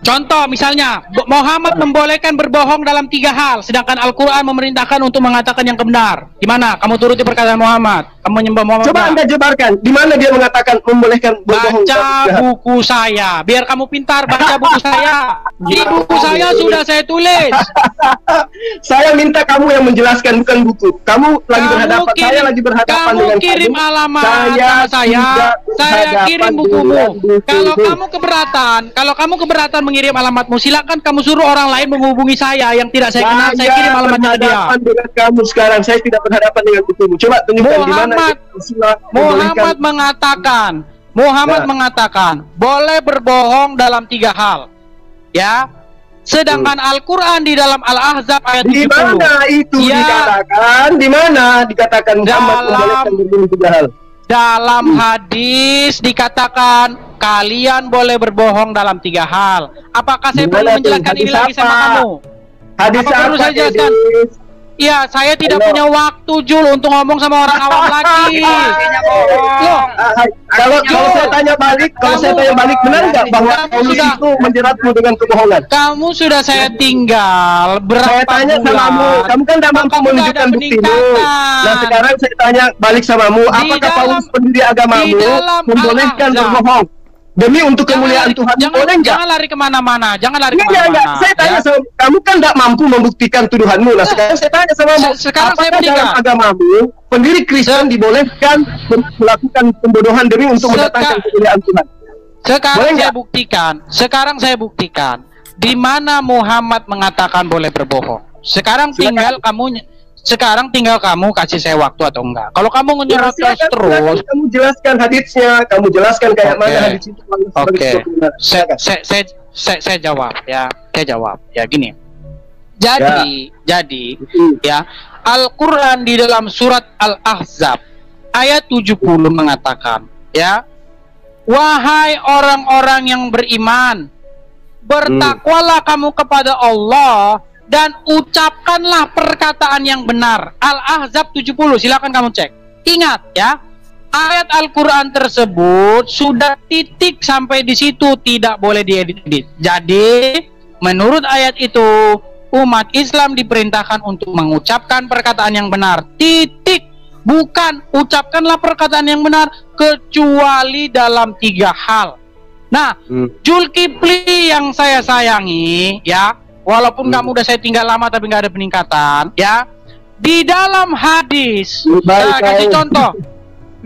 Contoh misalnya, Muhammad membolehkan berbohong dalam 3 hal, sedangkan Al-Quran memerintahkan untuk mengatakan yang benar. Gimana? Kamu turuti perkataan Muhammad? Kamu menyembah Muhammad?
Coba Anda jabarkan, di mana dia mengatakan membolehkan berbohong?
Baca buku saya, biar kamu pintar. Baca buku saya. Di buku saya sudah saya tulis.
Saya minta kamu yang menjelaskan, bukan buku. Kamu lagi berhadapan, saya lagi berhadapan dengan
kamu. Kirim alamat saya kirim bukumu. Kalau kamu keberatan mengirim alamatmu, silakan kamu suruh orang lain menghubungi saya yang tidak saya kenal, saya kirim alamatnya ke dia.
Dengan kamu sekarang, saya tidak berhadapan dengan bukumu. Coba tunjukkan di mana
Muhammad mengatakan boleh berbohong dalam 3 hal. Ya. Sedangkan Al-Qur'an di dalam Al-Ahzab ayat 70.
Di mana itu dikatakan? Di mana dikatakan Muhammad membolehkan berbohong 3 hal?
Dalam hadis dikatakan kalian boleh berbohong dalam 3 hal. Apakah saya perlu menjelaskan ini lagi sama kamu?
Hadis apa
perlu saya jelaskan? Iya, saya tidak punya waktu Jul untuk ngomong sama orang awam lagi.
Kalau saya tanya balik, benar nggak bahwa Paulus itu menjeratmu dengan kebohongan?
Kamu sudah saya tinggal berapa
Saya tanya samamu, kamu kan tidak mampu menunjukkan buktimu. Nah sekarang saya tanya balik samamu, apakah Paulus pendiri agamamu membolehkan berbohong demi untuk kemuliaan Tuhan? Boleh nggak?
Jangan lari kemana-mana,
Saya tanya sama kamu kan tidak mampu membuktikan tuduhanmu. Nah sekarang saya tanya samamu, apakah dalam agamamu pendiri Kristen dibolehkan melakukan pembodohan demi untuk mendatangkan kemuliaan Tuhan?
Sekarang saya buktikan di mana Muhammad mengatakan boleh berbohong. Sekarang tinggal kamu kasih saya waktu atau enggak. Kalau kamu nyerocos terus,
kamu jelaskan hadisnya, kamu jelaskan kayak mana hadis itu.
Saya jawab ya. Saya jawab ya gini. Jadi ya, Al-Qur'an di dalam surat Al-Ahzab ayat 70 mengatakan ya, wahai orang-orang yang beriman, bertakwalah kamu kepada Allah dan ucapkanlah perkataan yang benar. Al-Ahzab 70, silakan kamu cek. Ingat ya, ayat Al-Quran tersebut sudah titik sampai di situ, tidak boleh diedit. Jadi menurut ayat itu umat Islam diperintahkan untuk mengucapkan perkataan yang benar. Titik. Bukan ucapkanlah perkataan yang benar kecuali dalam 3 hal. Nah, Zulkifli yang saya sayangi ya, walaupun kamu udah saya tinggal lama tapi nggak ada peningkatan ya, di dalam hadis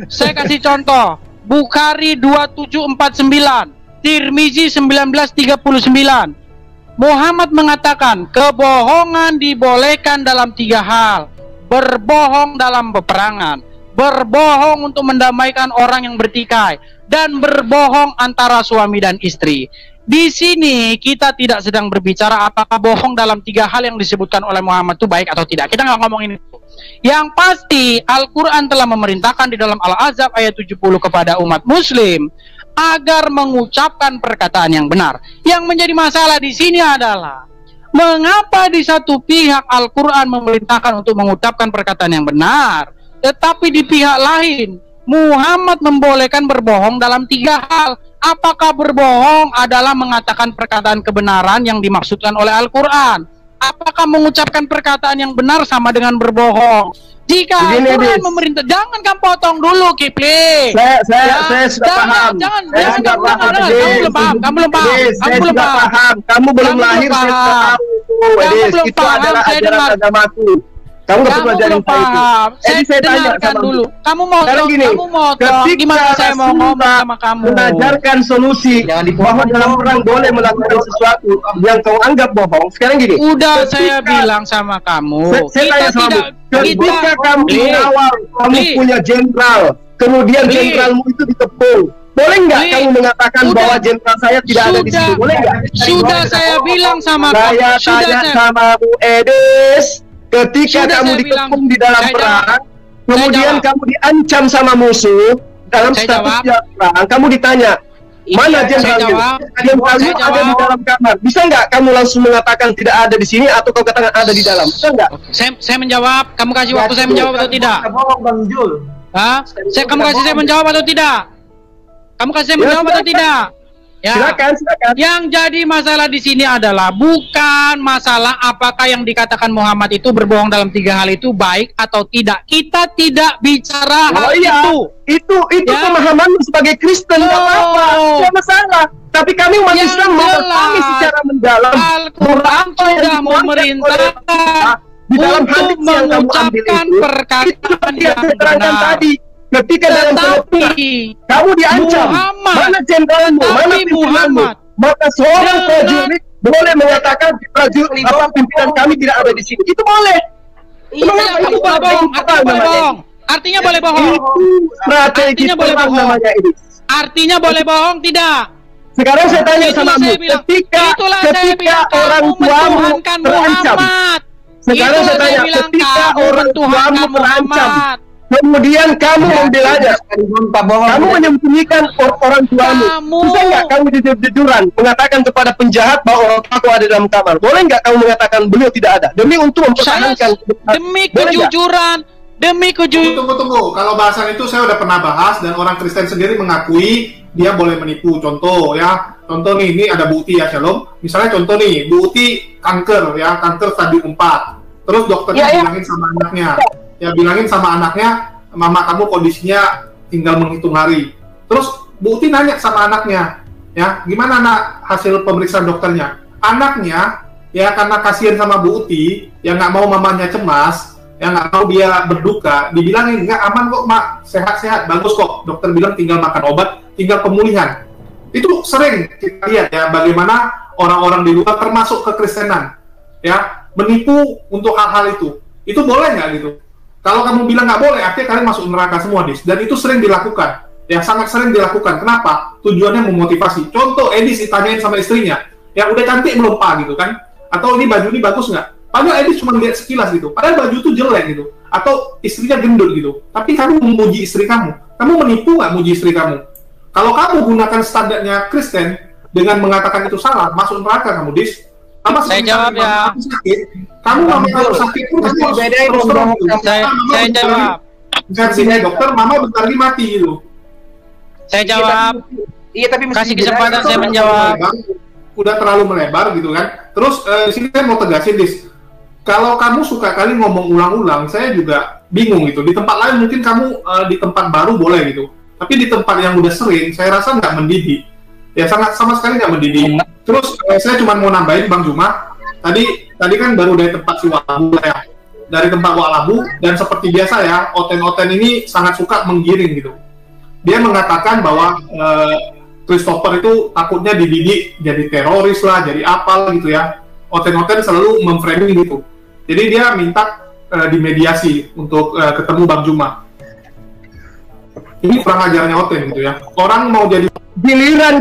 saya kasih contoh Bukhari 2749, Tirmizi 1939. Muhammad mengatakan kebohongan dibolehkan dalam 3 hal. berbohong dalam peperangan, berbohong untuk mendamaikan orang yang bertikai, dan berbohong antara suami dan istri. Di sini kita tidak sedang berbicara apakah bohong dalam 3 hal yang disebutkan oleh Muhammad itu baik atau tidak. Kita nggak ngomongin itu. Yang pasti Al-Quran telah memerintahkan di dalam Al-Ahzab ayat 70 kepada umat muslim agar mengucapkan perkataan yang benar. Yang menjadi masalah di sini adalah mengapa di satu pihak Al-Quran memerintahkan untuk mengucapkan perkataan yang benar, tetapi di pihak lain Muhammad membolehkan berbohong dalam 3 hal. Apakah berbohong adalah mengatakan perkataan kebenaran yang dimaksudkan oleh Al-Quran? Apakah mengucapkan perkataan yang benar sama dengan berbohong? Jika Al-Quran memerintah, jangan kamu potong dulu, Kipli.
Saya sudah paham.
Jangan, kamu belum paham.
Kamu belum lahir, saya sudah tahu. Itu adalah ajaran agamaku. Kamu nggak perlu belajar itu.
Saya dengarkan dulu. Kamu mau gimana saya mau ngomong sama kamu?
Mengajarkan solusi bahwa dalam perang boleh melakukan sesuatu yang kau anggap bohong. Sekarang gini.
Udah saya bilang sama kamu.
Saya tanya sama kamu. Ketika kamu awal kamu punya jenderal, kemudian jenderalmu itu ditepung. Boleh nggak kamu mengatakan bahwa jenderal saya tidak ada di sini? Boleh nggak?
Sudah saya bilang sama kamu.
Saya tanya sama Bu Edis. Ketika kamu dikepung di dalam perang, kemudian kamu diancam sama musuh dalam status perang, kamu ditanya, mana jenderalmu? Jenderalmu ada di dalam kamar. Bisa nggak kamu langsung mengatakan tidak ada di sini atau kau katakan ada di dalam? Bisa nggak?
Saya menjawab. Kamu kasih waktu saya menjawab atau tidak?
Bang Jul.
Kamu kasih saya menjawab atau tidak? Kamu kasih saya menjawab atau tidak? Ya.
Silakan.
Yang jadi masalah di sini adalah bukan masalah apakah yang dikatakan Muhammad itu berbohong dalam 3 hal itu baik atau tidak. Kita tidak bicara hal itu.
Itu pemahamanmu sebagai Kristen, nggak apa-apa, tidak masalah. Tapi kami umat Islam memahami secara mendalam.
Al-Quran sudah memerintahkan
di dalam
untuk mengucapkan perkataan yang benar.
Tadi. Ketika dalam kamu diancam, mana jenderalmu, mana pimpinanmu, maka seorang prajurit boleh mengatakan pimpinan kami tidak ada di sini. Itu boleh.
Kamu boleh bohong. Artinya boleh bohong.
Artinya boleh bohong.
Artinya boleh bohong tidak?
Sekarang saya tanya sama kamu, ketika orang tuamu terancam. Sekarang saya tanya, ketika orang tuamu terancam, kemudian kamu membelanya, kamu menyembunyikan orang tuamu. Bisa nggak kamu jujur-jujuran mengatakan kepada penjahat bahwa orang aku ada dalam kamar? Boleh nggak kamu mengatakan beliau tidak ada? Demi untuk mempertahankan.
Demi kejujuran.
Tunggu. Kalau bahasan itu saya udah pernah bahas dan orang Kristen sendiri mengakui dia boleh menipu. Contoh ya, nih ini ada bukti ya Shalom. Misalnya contoh nih, bukti kanker ya, kanker stadium 4. Terus dokternya bilangin sama anaknya, mama kamu kondisinya tinggal menghitung hari. Terus bukti nanya sama anaknya, ya gimana nak hasil pemeriksaan dokternya? Anaknya ya karena kasihan sama bukti, yang nggak mau mamanya cemas, yang nggak mau dia berduka, dibilangin nggak aman kok mak, sehat-sehat, bagus kok. Dokter bilang tinggal makan obat, tinggal pemulihan. Itu sering kita lihat ya bagaimana orang-orang di luar termasuk kekristenan ya menipu untuk hal-hal itu. Itu boleh nggak gitu? Kalau kamu bilang nggak boleh, artinya kalian masuk neraka semua, Dis. Dan itu sering dilakukan. Ya, sangat sering dilakukan. Kenapa? Tujuannya memotivasi. Contoh, Edis ditanyain sama istrinya, ya udah cantik belum, Pak, gitu kan? Atau ini baju ini bagus nggak? Padahal Edis cuma lihat sekilas gitu. Padahal baju itu jelek gitu. Atau istrinya gendut gitu. Tapi kamu memuji istri kamu. Kamu menipu nggak muji istri kamu? Kalau kamu gunakan standarnya Kristen dengan mengatakan itu salah, masuk neraka kamu, Dis.
Saya jawab ya.
Kamu kalau sakit pun kamu harus terus.
Saya jawab.
Versinya dokter, mama bentar lagi mati gitu.
Saya jawab.
Iya tapi
kasih kesempatan saya menjawab.
Udah terlalu melebar gitu kan. Terus di sini saya mau tegasin, Dis. Kalau kamu suka kali ngomong ulang-ulang, saya juga bingung gitu. Di tempat lain mungkin kamu di tempat baru boleh gitu. Tapi di tempat yang udah sering, saya rasa nggak mendidik. Ya sama sekali nggak mendidik. Terus saya cuma mau nambahin Bang Juma, tadi kan baru dari tempat si Walabu ya, dari tempat Walabu, dan seperti biasa ya, Oten ini sangat suka menggiring gitu. Dia mengatakan bahwa Christopher itu takutnya dididik jadi teroris lah, jadi apa gitu ya. Oten selalu memframing gitu. Jadi dia minta dimediasi untuk ketemu Bang Juma. Ini kurang ajarnya Oten gitu ya. Orang mau jadi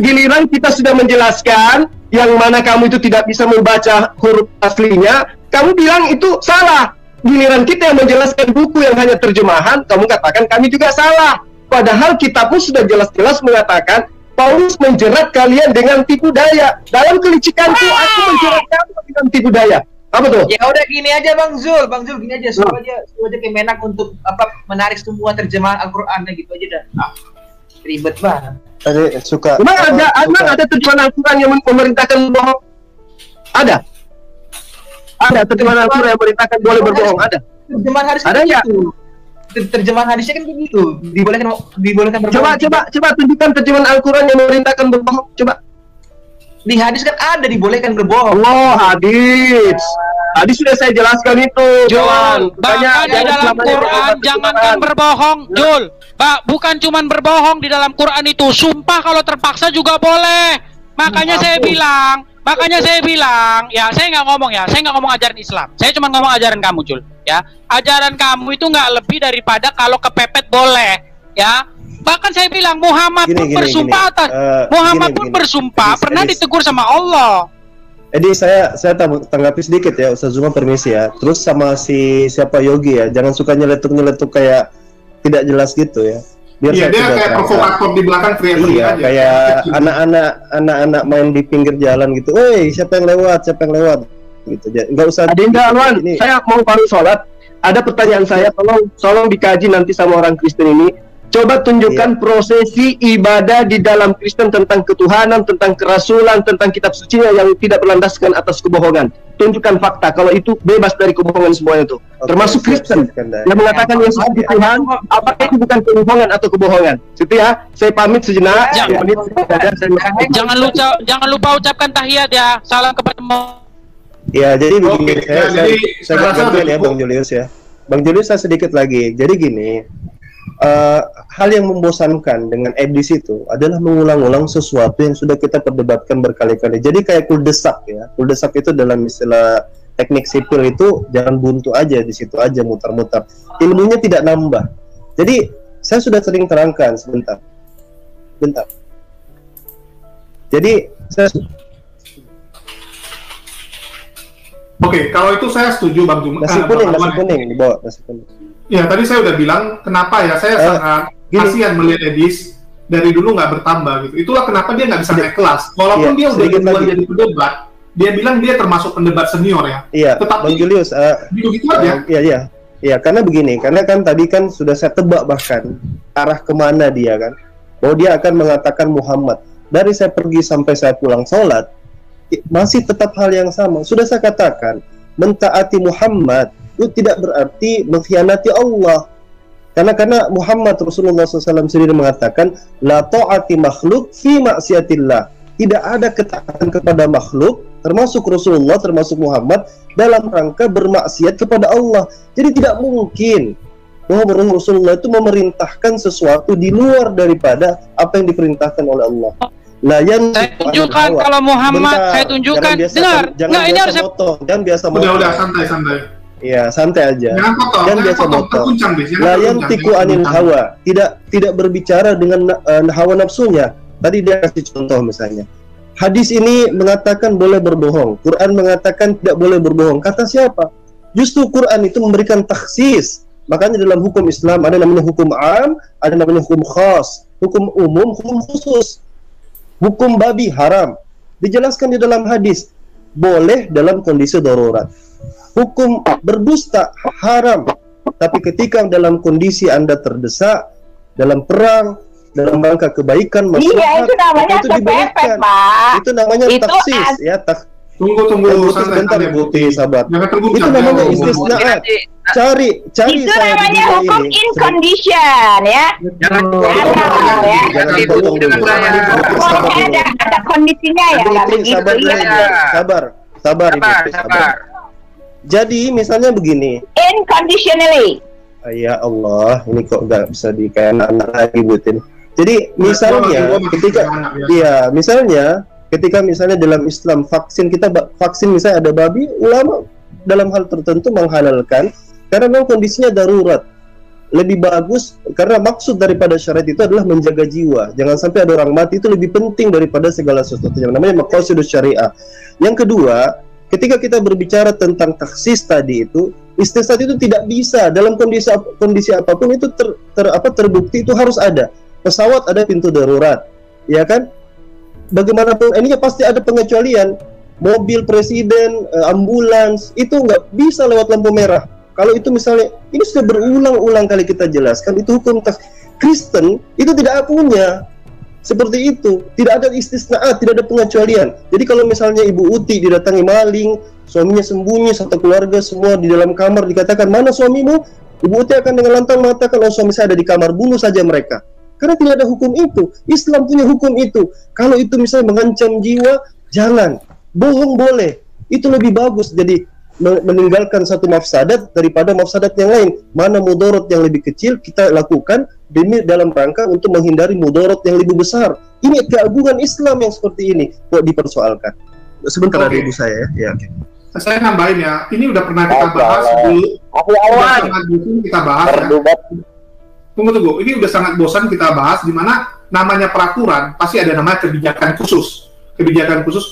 giliran kita sudah menjelaskan yang mana kamu itu tidak bisa membaca huruf aslinya, kamu bilang itu salah. Giliran kita yang menjelaskan buku yang hanya terjemahan, kamu katakan kami juga salah. Padahal kita pun sudah jelas-jelas mengatakan Paulus menjerat kalian dengan tipu daya. Dalam kelicikanku aku menjerat kamu dengan tipu daya. Apa tuh?
Ya udah gini aja Bang Zul gini aja, suruh aja Kemenak untuk menarik semua terjemahan Al-Qur'an gitu aja dah. Ribet banget.
Suka.
Emang ada terjemahan Al-Qur'an yang memerintahkan bohong? Ada terjemahan Al-Qur'an yang memerintahkan boleh berbohong, ada.
Terjemahan hadis
ada nggak?
Terjemahan hadisnya kan begitu, dibolehkan berbohong.
Coba tunjukkan terjemahan Al-Qur'an yang memerintahkan berbohong, coba.
Di hadis kan ada dibolehkan berbohong.
Oh, hadis sudah saya jelaskan itu.
Jul, bahkan di dalam Quran jangankan berbohong, Jul. Bukan cuman berbohong di dalam Quran itu, sumpah kalau terpaksa juga boleh. Makanya saya bilang, ya saya nggak ngomong ajaran Islam. Saya cuma ngomong ajaran kamu, Jul. Ya, ajaran kamu itu nggak lebih daripada kalau kepepet boleh, ya. Bahkan saya bilang Muhammad pun bersumpah pernah ditegur sama Allah.
Jadi saya tanggapi sedikit ya, Ustaz Zuma, permisi ya. Terus sama siapa Yogi ya, jangan suka nyeletuk kayak tidak jelas gitu ya. Biar
dia kayak provokator di belakang teriak-teriak aja.
Kayak anak-anak main di pinggir jalan gitu. Woi, siapa yang lewat gitu. Enggak usah.
Adinda Alwan, saya mau baru sholat. Ada pertanyaan saya, tolong dikaji nanti sama orang Kristen ini. Coba tunjukkan prosesi ibadah di dalam Kristen tentang ketuhanan, tentang kerasulan, tentang kitab sucinya yang tidak berlandaskan atas kebohongan. Tunjukkan fakta, kalau itu bebas dari kebohongan semuanya itu. Termasuk Kristen yang mengatakan Yesus itu Tuhan, apakah itu bukan kebohongan atau kebohongan? Situ ya, saya pamit sejenak.
Jangan lupa ucapkan tahiyat ya. Salam kepada
Ya, jadi begini, saya gantian ya Bang Julius ya. Bang Julius, saya sedikit lagi. Jadi gini, hal yang membosankan dengan iblis itu adalah mengulang-ulang sesuatu yang sudah kita perdebatkan berkali-kali. Jadi kayak kuldesak ya. Kuldesak itu dalam istilah teknik sipil itu jangan buntu aja di situ aja muter-muter. Ilmunya tidak nambah. Jadi saya sudah sering terangkan sebentar. Jadi saya
Oke, kalau itu saya setuju Bang Juma.
Nasi kuning dibawa nasi kuning.
Ya, tadi saya udah bilang kenapa ya saya sangat kasihan melihat Edis dari dulu nggak bertambah gitu. Itulah kenapa dia nggak bisa naik kelas. Walaupun dia udah duluan jadi pendebat, dia bilang dia termasuk pendebat senior ya.
Iya.
Tetapi
Bang Julius,
gitu aja.
Iya, karena begini, karena kan tadi kan sudah saya tebak bahkan arah kemana dia kan, bahwa dia akan mengatakan Muhammad. Dari saya pergi sampai saya pulang sholat, masih tetap hal yang sama. Sudah saya katakan, mentaati Muhammad itu tidak berarti mengkhianati Allah. Karena Muhammad Rasulullah SAW sendiri mengatakan la ta'ati makhluk fi maksiatillah. Tidak ada ketaatan kepada makhluk, termasuk Rasulullah, termasuk Muhammad, dalam rangka bermaksiat kepada Allah. Jadi tidak mungkin bahwa Rasulullah itu memerintahkan sesuatu di luar daripada apa yang diperintahkan oleh Allah.
Saya tunjukkan kalau Muhammad, saya tunjukkan. Dengar, nggak ini harus
jangan biasa motong.
Udah santai.
Iya, santai aja.
Jangan
biasa motong. Layan tiku anil hawa, tidak berbicara dengan hawa nafsunya. Tadi dia kasih contoh misalnya. Hadis ini mengatakan boleh berbohong. Quran mengatakan tidak boleh berbohong. Kata siapa? Justru Quran itu memberikan taksis. Makanya dalam hukum Islam ada namanya hukum am, ada namanya hukum khas. Hukum umum, hukum khusus. Hukum babi haram. Dijelaskan di dalam hadis. Boleh dalam kondisi darurat. Hukum berdusta haram, tapi ketika dalam kondisi Anda terdesak, dalam perang, dalam rangka kebaikan, maslahat,
itu namanya
itu diberikan. Itu namanya taksis ya.
Tunggu
sebentar Putih, sahabat. Itu namanya istisnaat. Cari
itu namanya hukum in condition ya. Jangan
potong dulu.
Ada kondisinya ya, nggak begitu ya.
Sabar. Jadi misalnya begini.
Inconditionally.
Ya Allah, ini kok nggak bisa di kayak anak-anak lagi butin. Jadi misalnya ketika misalnya dalam Islam vaksin misalnya ada babi, ulama dalam hal tertentu menghalalkan karena memang kondisinya darurat. Lebih bagus, karena maksud daripada syariat itu adalah menjaga jiwa. Jangan sampai ada orang mati, itu lebih penting daripada segala sesuatu. Yang namanya maqasidus syariah. Yang kedua, ketika kita berbicara tentang taksis tadi itu, istisna itu tidak bisa dalam kondisi apapun itu terbukti itu harus ada. Pesawat ada pintu darurat, ya kan? Bagaimanapun ini pasti ada pengecualian. Mobil presiden, ambulans itu nggak bisa lewat lampu merah. Kalau itu misalnya, ini sudah berulang-ulang kali kita jelaskan, itu hukum Kristen itu tidak punya seperti itu, tidak ada istisna, tidak ada pengecualian. Jadi kalau misalnya Ibu Uti didatangi maling, suaminya sembunyi, satu keluarga semua di dalam kamar, dikatakan mana suamimu? Ibu Uti akan dengan lantang mengatakan, oh suami saya ada di kamar, bunuh saja mereka. Karena tidak ada hukum itu. Islam punya hukum itu. Kalau itu misalnya mengancam jiwa, jangan. Bohong boleh, itu lebih bagus. Jadi meninggalkan satu mafsadat daripada mafsadat yang lain. Mana mudorot yang lebih kecil kita lakukan demi dalam rangka untuk menghindari mudorot yang lebih besar. Ini keagungan Islam yang seperti ini kok dipersoalkan. Sebentar ada ibu saya ya.
Saya nambahin ya, ini udah pernah kita bahas dulu. Udah sangat bosan kita bahas ya. Tunggu, ini udah sangat bosan kita bahas, di mana namanya peraturan pasti ada namanya kebijakan khusus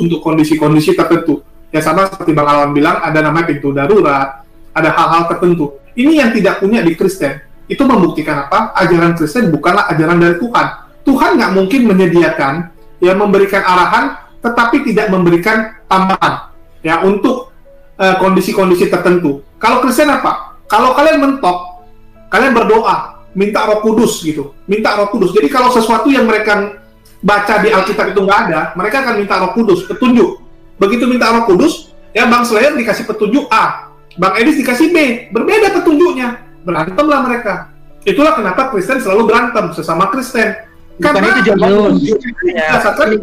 untuk kondisi-kondisi tertentu. Ya sama seperti Bang Alwan bilang, ada namanya pintu darurat, ada hal-hal tertentu. Ini yang tidak punya di Kristen. Itu membuktikan apa? Ajaran Kristen bukanlah ajaran dari Tuhan. Tuhan nggak mungkin menyediakan, ya memberikan arahan, tetapi tidak memberikan tambahan, ya untuk kondisi-kondisi tertentu. Kalau Kristen apa? Kalau kalian mentok, kalian berdoa, minta Roh Kudus gitu, minta Roh Kudus. Jadi kalau sesuatu yang mereka baca di Alkitab itu nggak ada, mereka akan minta Roh Kudus, petunjuk. Begitu minta Roh Kudus, ya Bang Slayer dikasih petunjuk A, Bang Edis dikasih B, berbeda petunjuknya, berantemlah mereka. Itulah kenapa Kristen selalu berantem sesama Kristen. Karena itu berdasarkan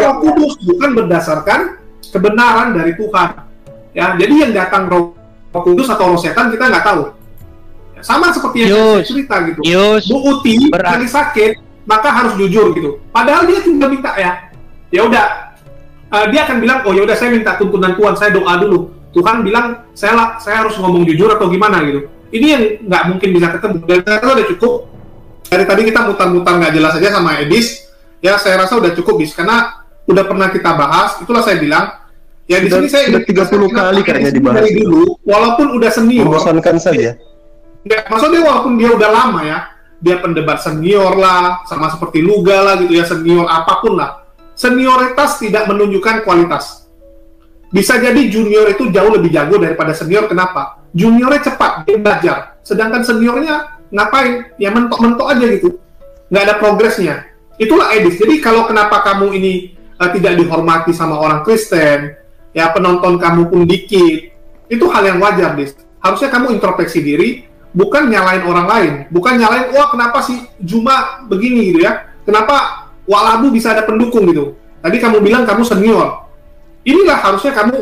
Roh Kudus, bukan berdasarkan kebenaran dari Tuhan. Ya, jadi yang datang Roh Kudus atau Roh Setan kita nggak tahu. Ya, sama seperti yang saya cerita gitu. Bu Uti lagi sakit, maka harus jujur gitu. Padahal dia tinggal minta ya udah. Dia akan bilang, oh yaudah saya minta tuntunan Tuhan, saya doa dulu. Tuhan bilang, saya harus ngomong jujur atau gimana gitu. Ini yang nggak mungkin bisa ketemu. Dan saya rasa udah cukup. Dari tadi kita mutar-mutar nggak jelas aja sama Edis. Ya saya rasa udah cukup, Bis. Karena udah pernah kita bahas, itulah saya bilang. Ya di sini saya
udah 30 kali kayaknya dibahas.
Dari dulu, walaupun udah senior.
Membosankan saja.
Ya, maksudnya walaupun dia udah lama ya, dia pendebat senior lah, sama seperti Luga lah gitu ya, senior apapun lah. Senioritas tidak menunjukkan kualitas. Bisa jadi junior itu jauh lebih jago daripada senior. Kenapa? Juniornya cepat, dia belajar. Sedangkan seniornya ngapain? Ya mentok-mentok aja gitu. Nggak ada progresnya. Itulah Edis. Jadi kalau kenapa kamu ini tidak dihormati sama orang Kristen, ya penonton kamu pun dikit, itu hal yang wajar, Dis. Harusnya kamu introspeksi diri, bukan nyalain orang lain. Bukan nyalain, wah kenapa sih Juma begini gitu ya. Kenapa Walabu bisa ada pendukung gitu. Tadi kamu bilang kamu senior. Inilah harusnya kamu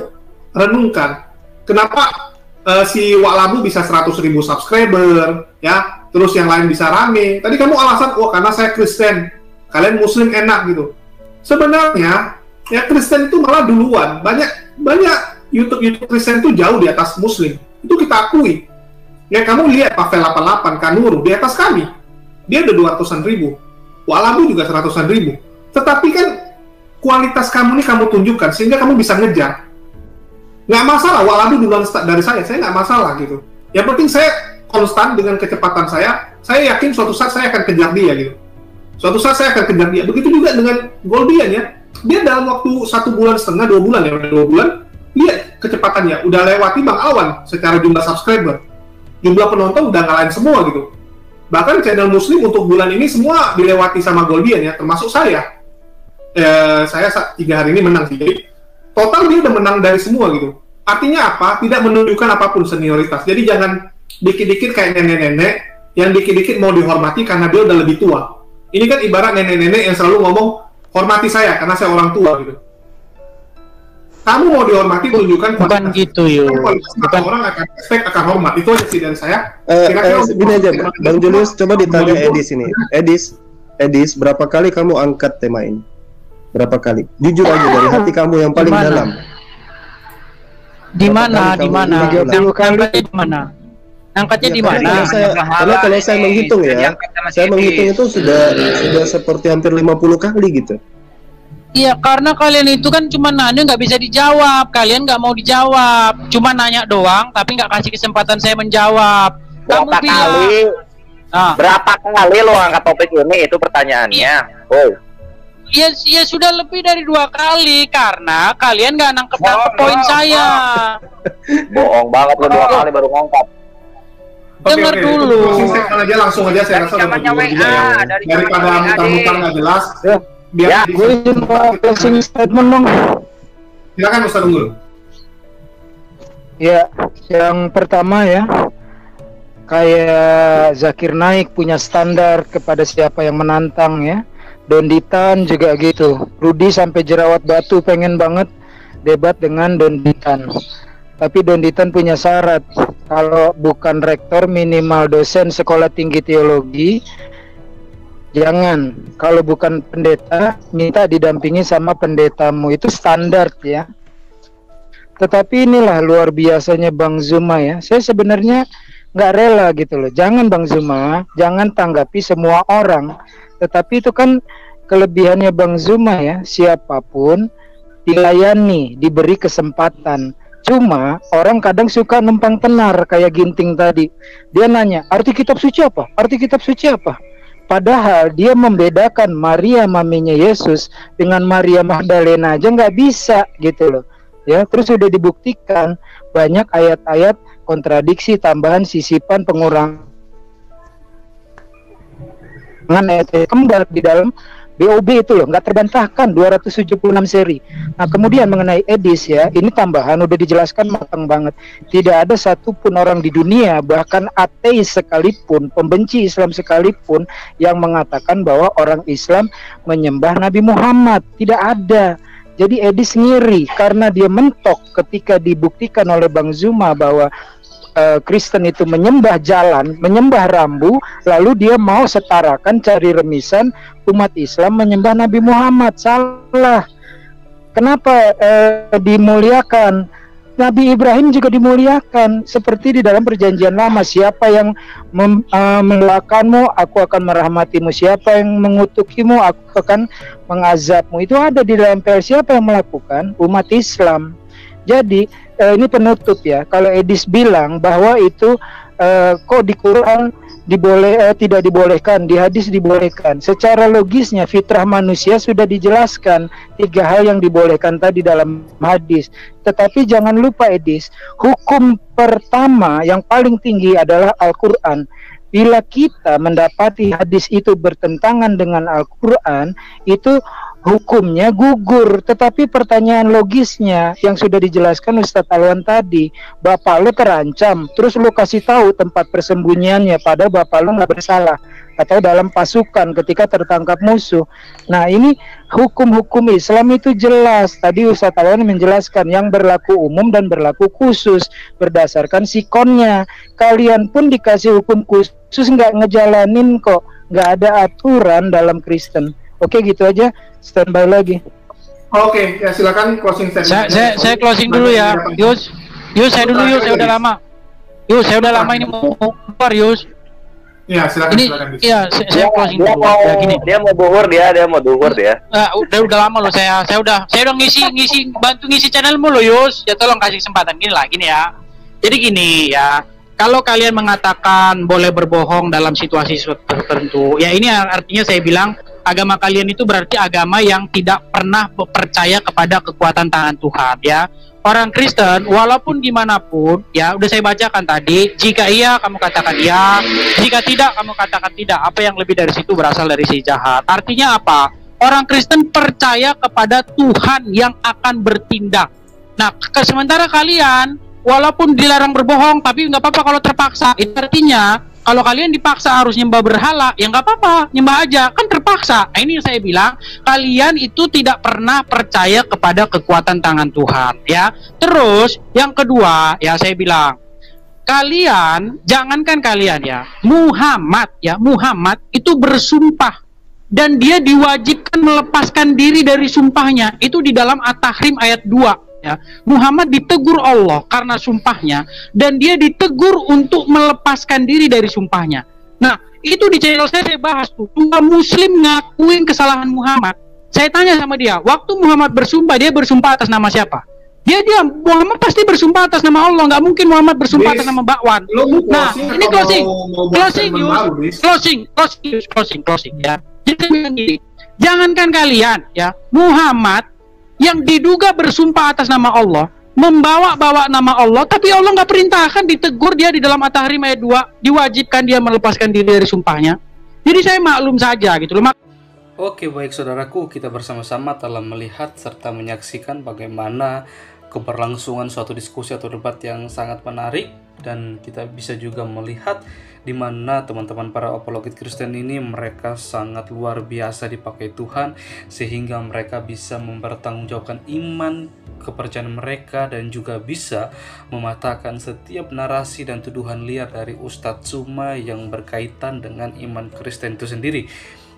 renungkan. Kenapa si Walabu bisa 100.000 subscriber, ya, terus yang lain bisa rame. Tadi kamu alasan, karena saya Kristen, kalian Muslim enak gitu. Sebenarnya, ya Kristen itu malah duluan. Banyak YouTube Kristen itu jauh di atas Muslim. Itu kita akui. Ya kamu lihat Pavel 88, Kanuru di atas kami. Dia udah 200.000. Walabu juga 100.000. Tetapi kan kualitas kamu nih kamu tunjukkan sehingga kamu bisa ngejar. Nggak masalah, Walabu duluan dari saya nggak masalah gitu. Yang penting saya konstan dengan kecepatan saya yakin suatu saat saya akan kejar dia gitu. Suatu saat saya akan kejar dia. Begitu juga dengan Goldian ya. Dia dalam waktu 1,5 bulan, 2 bulan ya, 2 bulan, lihat kecepatannya, udah lewati Bang Alwan secara jumlah subscriber. Jumlah penonton udah ngalahin semua gitu. Bahkan channel Muslim untuk bulan ini semua dilewati sama Goldian ya, termasuk saya. Saya 3 hari ini menang sih. Jadi total dia udah menang dari semua gitu. Artinya apa? Tidak menunjukkan apapun senioritas. Jadi jangan dikit-dikit kayak nenek-nenek yang dikit-dikit mau dihormati karena dia udah lebih tua. Ini kan ibarat nenek-nenek yang selalu ngomong, hormati saya karena saya orang tua gitu. Kamu mau dihormati, tunjukkan
bukan gitu yuk.
Bukan orang akan respect, akan hormat. Itu aja sih dari saya.
Gini aja, Bang Julius, coba ditanya Edis ini. Edis, berapa kali kamu angkat tema ini? Berapa kali? Jujur aja dari hati kamu yang paling dalam.
Di mana? Angkatnya di
Karena
mana?
kalau saya menghitung ya, saya menghitung itu sudah seperti hampir 50 kali gitu.
Iya, karena kalian itu kan cuma nanya nggak bisa dijawab, kalian nggak mau dijawab, cuma nanya doang, tapi nggak kasih kesempatan saya menjawab.
Berapa kali? Berapa kali lo angkat topik ini? Itu pertanyaannya. Oh.
Ya sudah lebih dari 2 kali karena kalian nggak nangkep poin saya.
Bohong banget lo 2 kali baru ngangkat.
Dengar dulu.
Langsung aja saya rasa dapat juga ya. Daripada mutar-mutar nggak jelas.
Biar gue izin closing statement dong.
Silakan Ustaz Unggul.
Ya, yang pertama ya, kayak Zakir Naik punya standar kepada siapa yang menantang ya. Donditan juga gitu. Rudi sampai jerawat batu pengen banget debat dengan Donditan. Tapi Donditan punya syarat, kalau bukan rektor minimal dosen sekolah tinggi teologi. Jangan, kalau bukan pendeta, minta didampingi sama pendetamu, itu standar ya. Tetapi inilah luar biasanya Bang Zuma ya. Saya sebenarnya nggak rela gitu loh. Jangan Bang Zuma, jangan tanggapi semua orang. Tetapi itu kan kelebihannya Bang Zuma ya. Siapapun dilayani, diberi kesempatan. Cuma orang kadang suka numpang tenar kayak Ginting tadi. Dia nanya, arti kitab suci apa? Arti kitab suci apa? Padahal dia membedakan Maria maminya Yesus dengan Maria Magdalena aja nggak bisa gitu loh. Ya, terus sudah dibuktikan banyak ayat-ayat kontradiksi, tambahan, sisipan, pengurangan ayat kembar di dalam BOB itu loh, nggak terbantahkan 276 seri. Nah kemudian mengenai Edis ya, ini tambahan udah dijelaskan matang banget. Tidak ada satupun orang di dunia, bahkan ateis sekalipun, pembenci Islam sekalipun, yang mengatakan bahwa orang Islam menyembah Nabi Muhammad. Tidak ada. Jadi Edis ngiri karena dia mentok ketika dibuktikan oleh Bang Zuma bahwa Kristen itu menyembah jalan, menyembah rambu, lalu dia mau setarakan cari remisan umat Islam menyembah Nabi Muhammad. Salah. Kenapa dimuliakan? Nabi Ibrahim juga dimuliakan seperti di dalam perjanjian lama. Siapa yang membelakanmu, aku akan merahmatimu. Siapa yang mengutukimu, aku akan mengazabmu. Itu ada di dalam PL. Siapa yang melakukan? Umat Islam. Jadi ini penutup ya. Kalau Edis bilang bahwa itu kok di Quran tidak dibolehkan, di hadis dibolehkan. Secara logisnya fitrah manusia sudah dijelaskan 3 hal yang dibolehkan tadi dalam hadis. Tetapi jangan lupa Edis, hukum pertama yang paling tinggi adalah Al-Quran. Bila kita mendapati hadis itu bertentangan dengan Al-Quran, itu hukumnya gugur. Tetapi pertanyaan logisnya yang sudah dijelaskan Ustadz Alwan tadi, bapak lu terancam, terus lu kasih tahu tempat persembunyiannya, padahal bapak lu nggak bersalah, atau dalam pasukan ketika tertangkap musuh. Nah ini hukum-hukum Islam itu jelas. Tadi Ustadz Alwan menjelaskan yang berlaku umum dan berlaku khusus berdasarkan sikonnya. Kalian pun dikasih hukum khusus nggak ngejalanin kok, nggak ada aturan dalam Kristen. Oke gitu aja, standby lagi.
Oke, ya silakan closing statement.
Saya closing dulu ya, Yus saya dulu Yus, saya udah lama. Yus saya udah lama ini mau keluar Yus.
Iya silakan.
Ini iya saya closing dulu. Ya, gini.
Dia mau duhur dia.
Udah lama loh saya udah ngisi bantu ngisi channelmu loh Yus. Ya tolong kasih kesempatan gini ya. Jadi gini ya. Kalau kalian mengatakan boleh berbohong dalam situasi tertentu, ya ini artinya saya bilang agama kalian itu berarti agama yang tidak pernah percaya kepada kekuatan tangan Tuhan ya. Orang Kristen walaupun dimanapun ya, udah saya bacakan tadi, jika iya kamu katakan iya, jika tidak kamu katakan tidak. Apa yang lebih dari situ berasal dari si jahat. Artinya apa? Orang Kristen percaya kepada Tuhan yang akan bertindak. Nah sementara kalian walaupun dilarang berbohong, tapi nggak apa-apa kalau terpaksa. Itu artinya kalau kalian dipaksa harus nyembah berhala, ya nggak apa-apa, nyembah aja, kan terpaksa. Nah, ini yang saya bilang, kalian itu tidak pernah percaya kepada kekuatan tangan Tuhan, ya. Terus yang kedua, ya saya bilang, kalian, jangankan kalian ya, Muhammad itu bersumpah dan dia diwajibkan melepaskan diri dari sumpahnya. Itu di dalam At-Tahrim ayat 2. ya, Muhammad ditegur Allah karena sumpahnya, dan dia ditegur untuk melepaskan diri dari sumpahnya. Nah, itu di channel saya bahas tuh, dua muslim ngakuin kesalahan Muhammad. Saya tanya sama dia, waktu Muhammad bersumpah, dia bersumpah atas nama siapa? Dia Muhammad pasti bersumpah atas nama Allah, nggak mungkin Muhammad bersumpah atas nama bakwan. Nah, ini closing ya. Jadi jangankan kalian ya, Muhammad yang diduga bersumpah atas nama Allah, membawa-bawa nama Allah, tapi Allah nggak perintahkan, ditegur dia di dalam At-Tahrim ayat 2, diwajibkan dia melepaskan diri dari sumpahnya. Jadi saya maklum saja gitu loh.
Oke, baik saudaraku, kita bersama-sama telah melihat serta menyaksikan bagaimana keberlangsungan suatu diskusi atau debat yang sangat menarik, dan kita bisa juga melihat di mana teman-teman para apologet Kristen ini mereka sangat luar biasa dipakai Tuhan sehingga mereka bisa mempertanggungjawabkan iman kepercayaan mereka dan juga bisa mematahkan setiap narasi dan tuduhan liar dari Ustadz Suma yang berkaitan dengan iman Kristen itu sendiri.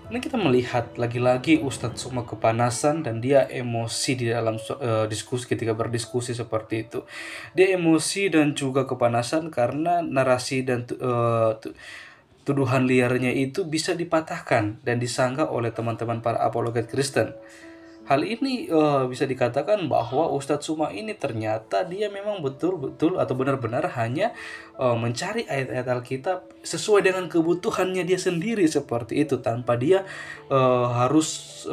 Ini kita melihat lagi-lagi Ustadz Suma kepanasan dan dia emosi di dalam diskusi ketika berdiskusi seperti itu. Dia emosi dan juga kepanasan karena narasi dan tuduhan liarnya itu bisa dipatahkan dan disanggah oleh teman-teman para apologet Kristen. Hal ini bisa dikatakan bahwa Ustadz Suma ini ternyata dia memang betul-betul atau benar-benar hanya mencari ayat-ayat Alkitab sesuai dengan kebutuhannya dia sendiri seperti itu, tanpa dia harus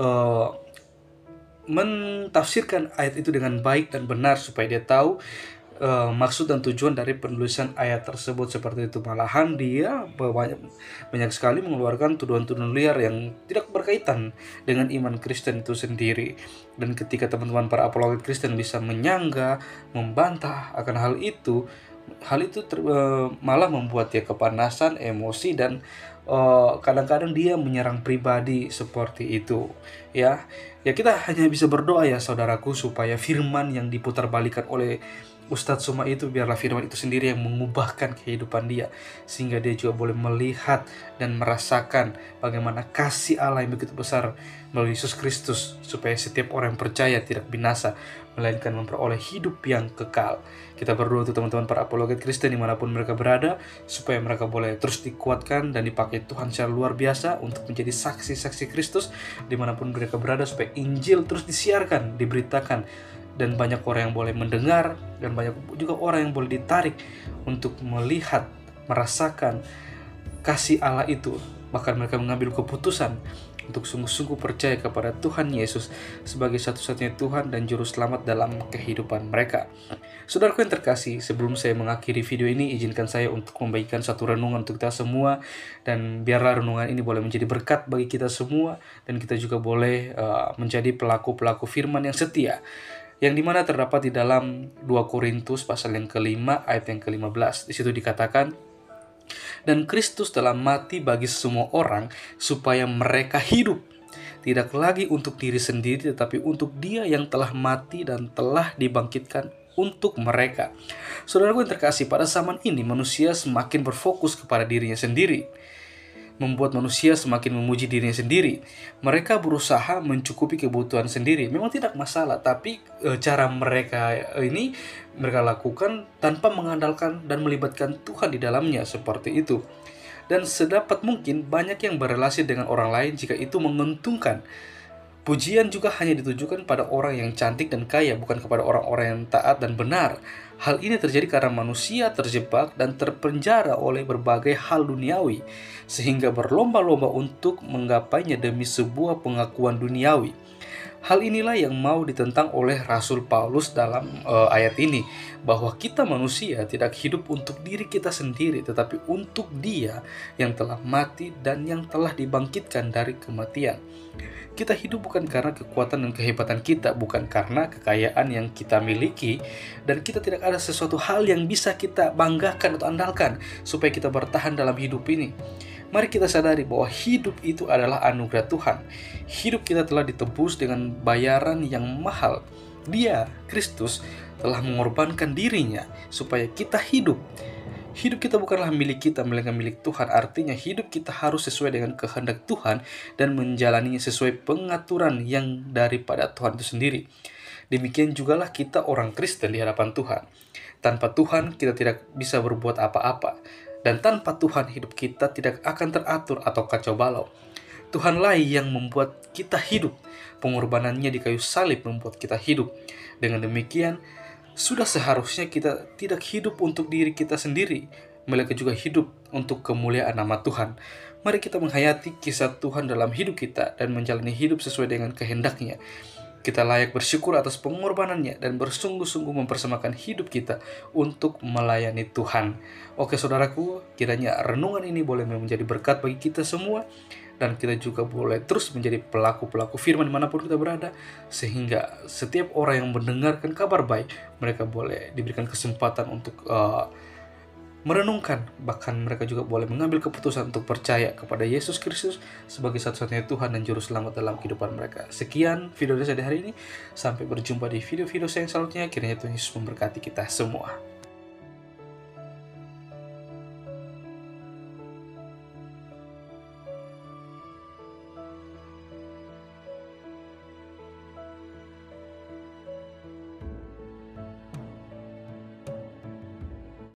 mentafsirkan ayat itu dengan baik dan benar supaya dia tahu maksud dan tujuan dari penulisan ayat tersebut seperti itu. Malahan dia banyak sekali mengeluarkan tuduhan-tuduhan liar yang tidak berkaitan dengan iman Kristen itu sendiri. Dan ketika teman-teman para apologet Kristen bisa menyangga, membantah akan hal itu malah membuat dia kepanasan, emosi, dan kadang-kadang dia menyerang pribadi seperti itu. Ya kita hanya bisa berdoa ya saudaraku, supaya firman yang diputarbalikkan oleh Ustadz Suma itu, biarlah firman itu sendiri yang mengubahkan kehidupan dia, sehingga dia juga boleh melihat dan merasakan bagaimana kasih Allah yang begitu besar melalui Yesus Kristus, supaya setiap orang yang percaya tidak binasa, melainkan memperoleh hidup yang kekal. Kita berdoa untuk teman-teman para apologet Kristen dimanapun mereka berada, supaya mereka boleh terus dikuatkan dan dipakai Tuhan secara luar biasa untuk menjadi saksi-saksi Kristus dimanapun mereka berada, supaya Injil terus disiarkan, diberitakan, dan banyak orang yang boleh mendengar, dan banyak juga orang yang boleh ditarik untuk melihat, merasakan kasih Allah itu. Bahkan mereka mengambil keputusan untuk sungguh-sungguh percaya kepada Tuhan Yesus sebagai satu-satunya Tuhan dan Juru Selamat dalam kehidupan mereka. Saudaraku yang terkasih, sebelum saya mengakhiri video ini, izinkan saya untuk membagikan satu renungan untuk kita semua, dan biarlah renungan ini boleh menjadi berkat bagi kita semua, dan kita juga boleh menjadi pelaku-pelaku firman yang setia, yang dimana terdapat di dalam 2 Korintus pasal yang ke-5 ayat yang ke-15. Di situ dikatakan, dan Kristus telah mati bagi semua orang supaya mereka hidup, tidak lagi untuk diri sendiri tetapi untuk Dia yang telah mati dan telah dibangkitkan untuk mereka. Saudaraku yang terkasih, pada zaman ini manusia semakin berfokus kepada dirinya sendiri, membuat manusia semakin memuji dirinya sendiri. Mereka berusaha mencukupi kebutuhan sendiri. Memang tidak masalah, tapi cara mereka ini mereka lakukan tanpa mengandalkan dan melibatkan Tuhan di dalamnya, seperti itu. Dan sedapat mungkin banyak yang berelasi dengan orang lain jika itu menguntungkan. Pujian juga hanya ditujukan pada orang yang cantik dan kaya, bukan kepada orang-orang yang taat dan benar. Hal ini terjadi karena manusia terjebak dan terpenjara oleh berbagai hal duniawi, sehingga berlomba-lomba untuk menggapainya demi sebuah pengakuan duniawi. Hal inilah yang mau ditentang oleh Rasul Paulus dalam ayat ini, bahwa kita manusia tidak hidup untuk diri kita sendiri, tetapi untuk Dia yang telah mati dan yang telah dibangkitkan dari kematian. Kita hidup bukan karena kekuatan dan kehebatan kita, bukan karena kekayaan yang kita miliki, dan kita tidak ada sesuatu hal yang bisa kita banggakan atau andalkan supaya kita bertahan dalam hidup ini. Mari kita sadari bahwa hidup itu adalah anugerah Tuhan. Hidup kita telah ditebus dengan bayaran yang mahal. Dia, Kristus, telah mengorbankan dirinya supaya kita hidup. Hidup kita bukanlah milik kita, melainkan milik Tuhan. Artinya hidup kita harus sesuai dengan kehendak Tuhan dan menjalaninya sesuai pengaturan yang daripada Tuhan itu sendiri. Demikian jugalah kita orang Kristen di hadapan Tuhan. Tanpa Tuhan kita tidak bisa berbuat apa-apa. Dan tanpa Tuhan hidup kita tidak akan teratur atau kacau balau. Tuhanlah yang membuat kita hidup. Pengorbanannya di kayu salib membuat kita hidup. Dengan demikian, sudah seharusnya kita tidak hidup untuk diri kita sendiri, melainkan juga hidup untuk kemuliaan nama Tuhan. Mari kita menghayati kisah Tuhan dalam hidup kita dan menjalani hidup sesuai dengan kehendak-Nya. Kita layak bersyukur atas pengorbanannya dan bersungguh-sungguh mempersembahkan hidup kita untuk melayani Tuhan. Oke saudaraku, kiranya renungan ini boleh menjadi berkat bagi kita semua, dan kita juga boleh terus menjadi pelaku-pelaku firman dimanapun kita berada, sehingga setiap orang yang mendengarkan kabar baik, mereka boleh diberikan kesempatan untuk merenungkan, bahkan mereka juga boleh mengambil keputusan untuk percaya kepada Yesus Kristus sebagai satu-satunya Tuhan dan Juru Selamat dalam kehidupan mereka. Sekian video dari saya hari ini, sampai berjumpa di video-video saya yang selanjutnya. Kiranya Tuhan Yesus memberkati kita semua.